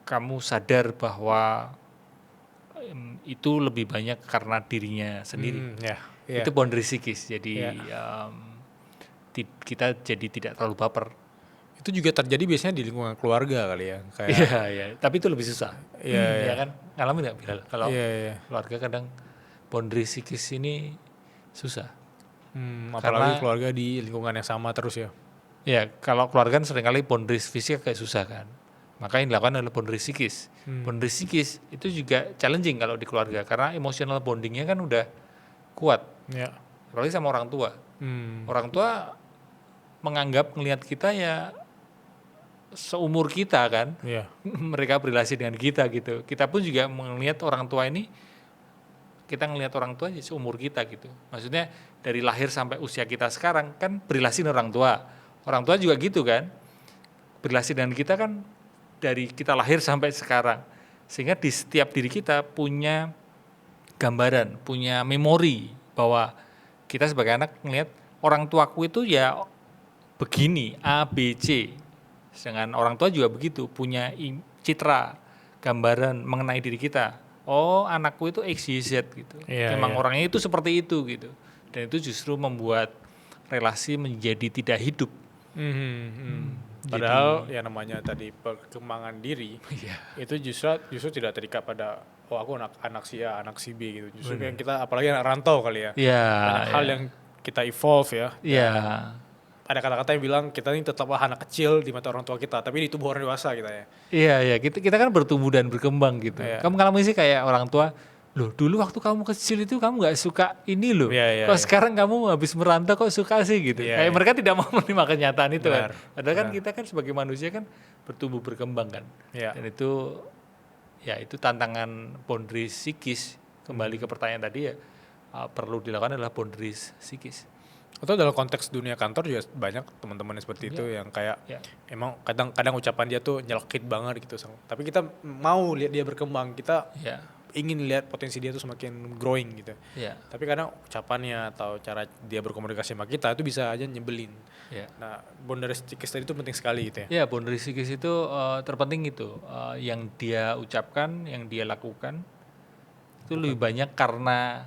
kamu sadar bahwa itu lebih banyak karena dirinya sendiri. Ya. Itu boundary psikis. Jadi kita jadi tidak terlalu baper. Itu juga terjadi biasanya di lingkungan keluarga kali ya. Kayak Iya, iya. Tapi itu lebih susah. Iya, Ya kan? Ngalamin nggak Bilal? Kalau Iya. keluarga kadang boundary psikis ini susah. Apalagi keluarga di lingkungan yang sama terus ya. Ya, kalau keluarga kan seringkali boundary fisik kayak susah kan. Maka yang dilakukan adalah boundary psikis. Boundary psikis itu juga challenging kalau di keluarga karena emotional bondingnya kan udah kuat. Ya. Apalagi sama orang tua. Orang tua menganggap ngelihat kita ya seumur kita kan. Iya. Mereka berrelasi dengan kita gitu. Kita pun juga melihat orang tua ini, kita ngelihat orang tua seumur kita gitu. Maksudnya dari lahir sampai usia kita sekarang kan berrelasi dengan orang tua. Orang tua juga gitu kan. Berrelasi dengan kita kan dari kita lahir sampai sekarang. Sehingga di setiap diri kita punya gambaran, punya memori bahwa kita sebagai anak ngelihat orang tuaku itu ya begini, A, B, C. Sedangkan orang tua juga begitu, punya citra, gambaran mengenai diri kita. Oh, anakku itu X, Y, Z gitu. Memang orangnya itu seperti itu gitu. Dan itu justru membuat relasi menjadi tidak hidup. Padahal ya namanya tadi perkembangan diri itu justru tidak terikat pada aku anak si A, anak si B gitu. Justru yang kita apalagi anak rantau kali ya. Banyak hal yang kita evolve ya. Iya. Ada kata-kata yang bilang kita ini tetaplah anak kecil di mata orang tua kita, tapi di tubuh orang dewasa kita ya. Iya, kita kan bertumbuh dan berkembang gitu. Kamu ngalamin sih kayak orang tua, loh dulu waktu kamu kecil itu kamu nggak suka ini loh. Kok sekarang kamu habis merantau kok suka sih gitu. Kayak mereka tidak mau menerima kenyataan itu kan. Padahal kan kita kan sebagai manusia kan bertumbuh berkembang kan. Dan itu ya itu tantangan boundary psikis. Kembali ke pertanyaan tadi ya, perlu dilakukan adalah boundary psikis. Atau dalam konteks dunia kantor juga banyak teman-teman seperti itu yang kayak emang kadang ucapan dia tuh nyelekit banget gitu. Tapi kita mau lihat dia berkembang, kita ingin lihat potensi dia tuh semakin growing gitu. Iya. Tapi kadang ucapannya atau cara dia berkomunikasi sama kita itu bisa aja nyebelin. Iya. Nah, boundaries psikis tadi itu penting sekali gitu ya. Ya, boundary psikis itu terpenting itu. Yang dia ucapkan, yang dia lakukan itu lebih banyak karena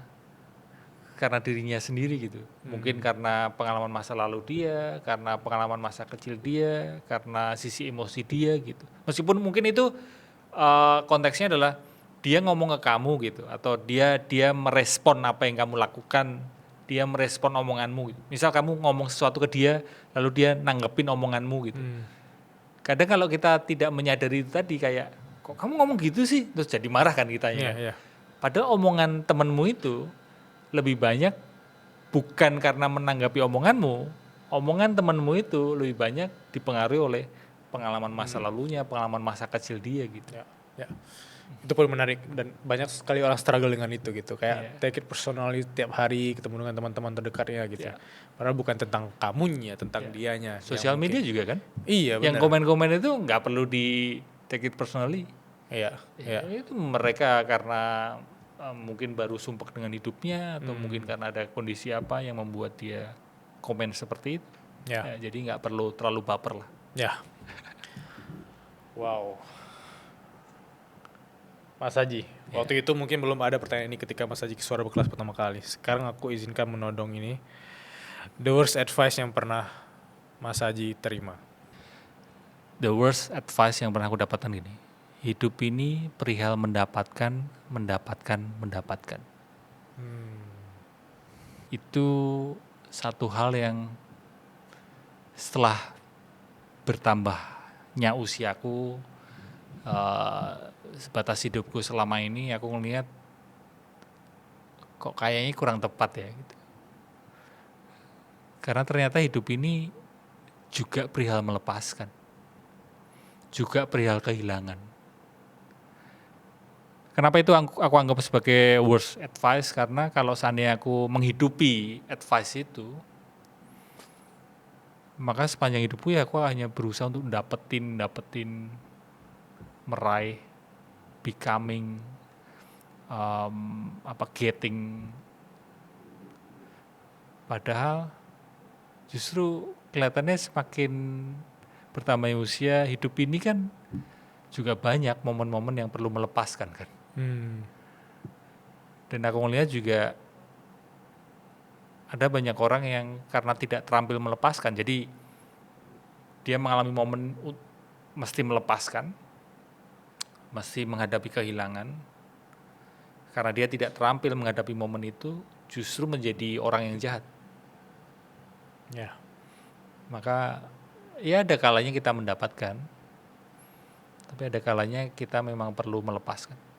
dirinya sendiri gitu. Mungkin karena pengalaman masa lalu dia, karena pengalaman masa kecil dia, karena sisi emosi dia gitu. Meskipun mungkin itu konteksnya adalah dia ngomong ke kamu gitu, atau dia merespon apa yang kamu lakukan, dia merespon omonganmu gitu. Misal kamu ngomong sesuatu ke dia, lalu dia nanggepin omonganmu gitu. Kadang kalau kita tidak menyadari itu tadi kayak, kok kamu ngomong gitu sih? Terus jadi marah kan kitanya. Iya. Padahal omongan temenmu itu lebih banyak bukan karena menanggapi omonganmu, omongan temenmu itu lebih banyak dipengaruhi oleh pengalaman masa lalunya, pengalaman masa kecil dia gitu. Ya. Itu paling menarik dan banyak sekali orang struggle dengan itu gitu. Kayak take it personally tiap hari ketemu dengan teman-teman terdekatnya gitu. Padahal bukan tentang kamunya, tentang dianya. Sosial media juga kan? Iya, Yang benar. komen-komen itu nggak perlu di take it personally. Iya. Itu mereka karena mungkin baru sumpek dengan hidupnya atau mungkin karena ada kondisi apa yang membuat dia komen seperti itu. Ya. Jadi nggak perlu terlalu baper lah. Ya. Wow. Mas Haji, waktu itu mungkin belum ada pertanyaan ini ketika Mas Haji ke Suara Berkelas pertama kali. Sekarang aku izinkan menodong ini. The worst advice yang pernah Mas Haji terima. The worst advice yang pernah aku dapatkan gini. Hidup ini perihal mendapatkan. Itu satu hal yang setelah bertambahnya usiaku, sebatas hidupku selama ini, aku ngelihat kok kayaknya kurang tepat ya gitu. Karena ternyata hidup ini juga perihal melepaskan, juga perihal kehilangan. Kenapa itu aku anggap sebagai worst advice? Karena kalau seandainya aku menghidupi advice itu, maka sepanjang hidupku ya aku hanya berusaha untuk dapetin, meraih, becoming, getting. Padahal justru kelihatannya semakin bertambahnya usia, hidup ini kan juga banyak momen-momen yang perlu melepaskan kan. Dan aku ngelihat juga ada banyak orang yang karena tidak terampil melepaskan, jadi dia mengalami momen mesti melepaskan, mesti menghadapi kehilangan. Karena dia tidak terampil menghadapi momen itu, justru menjadi orang yang jahat. Ya. Maka ya ada kalanya kita mendapatkan, tapi ada kalanya kita memang perlu melepaskan.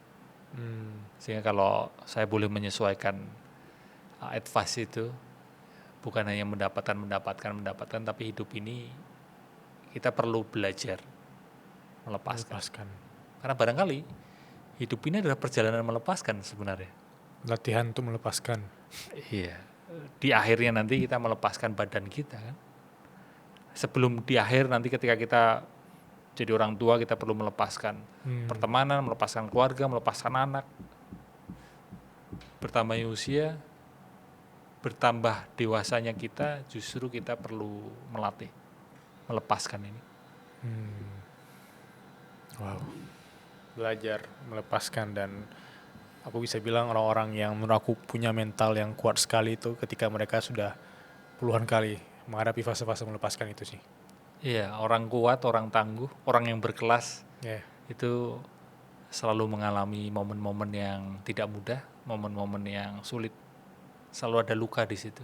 Sehingga kalau saya boleh menyesuaikan advice itu, bukan hanya mendapatkan, tapi hidup ini kita perlu belajar melepaskan. Karena barangkali hidup ini adalah perjalanan melepaskan sebenarnya. Latihan untuk melepaskan. Iya. Di akhirnya nanti kita melepaskan badan kita kan. Sebelum di akhir nanti ketika kita jadi orang tua, kita perlu melepaskan pertemanan, melepaskan keluarga, melepaskan anak. Bertambahnya usia, bertambah dewasanya kita, justru kita perlu melatih, melepaskan ini. Wow. Belajar melepaskan, dan aku bisa bilang orang-orang yang menurut aku punya mental yang kuat sekali itu ketika mereka sudah puluhan kali menghadapi fase-fase melepaskan itu sih. Iya, orang kuat, orang tangguh, orang yang berkelas, itu selalu mengalami momen-momen yang tidak mudah, momen-momen yang sulit. Selalu ada luka di situ,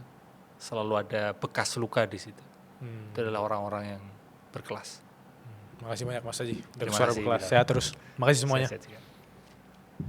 selalu ada bekas luka di situ. Itu adalah orang-orang yang berkelas. Makasih banyak Mas Haji. Terima Suara kasih, Berkelas. Bilal. Sehat terus. Makasih semuanya. Sehat-sehat juga.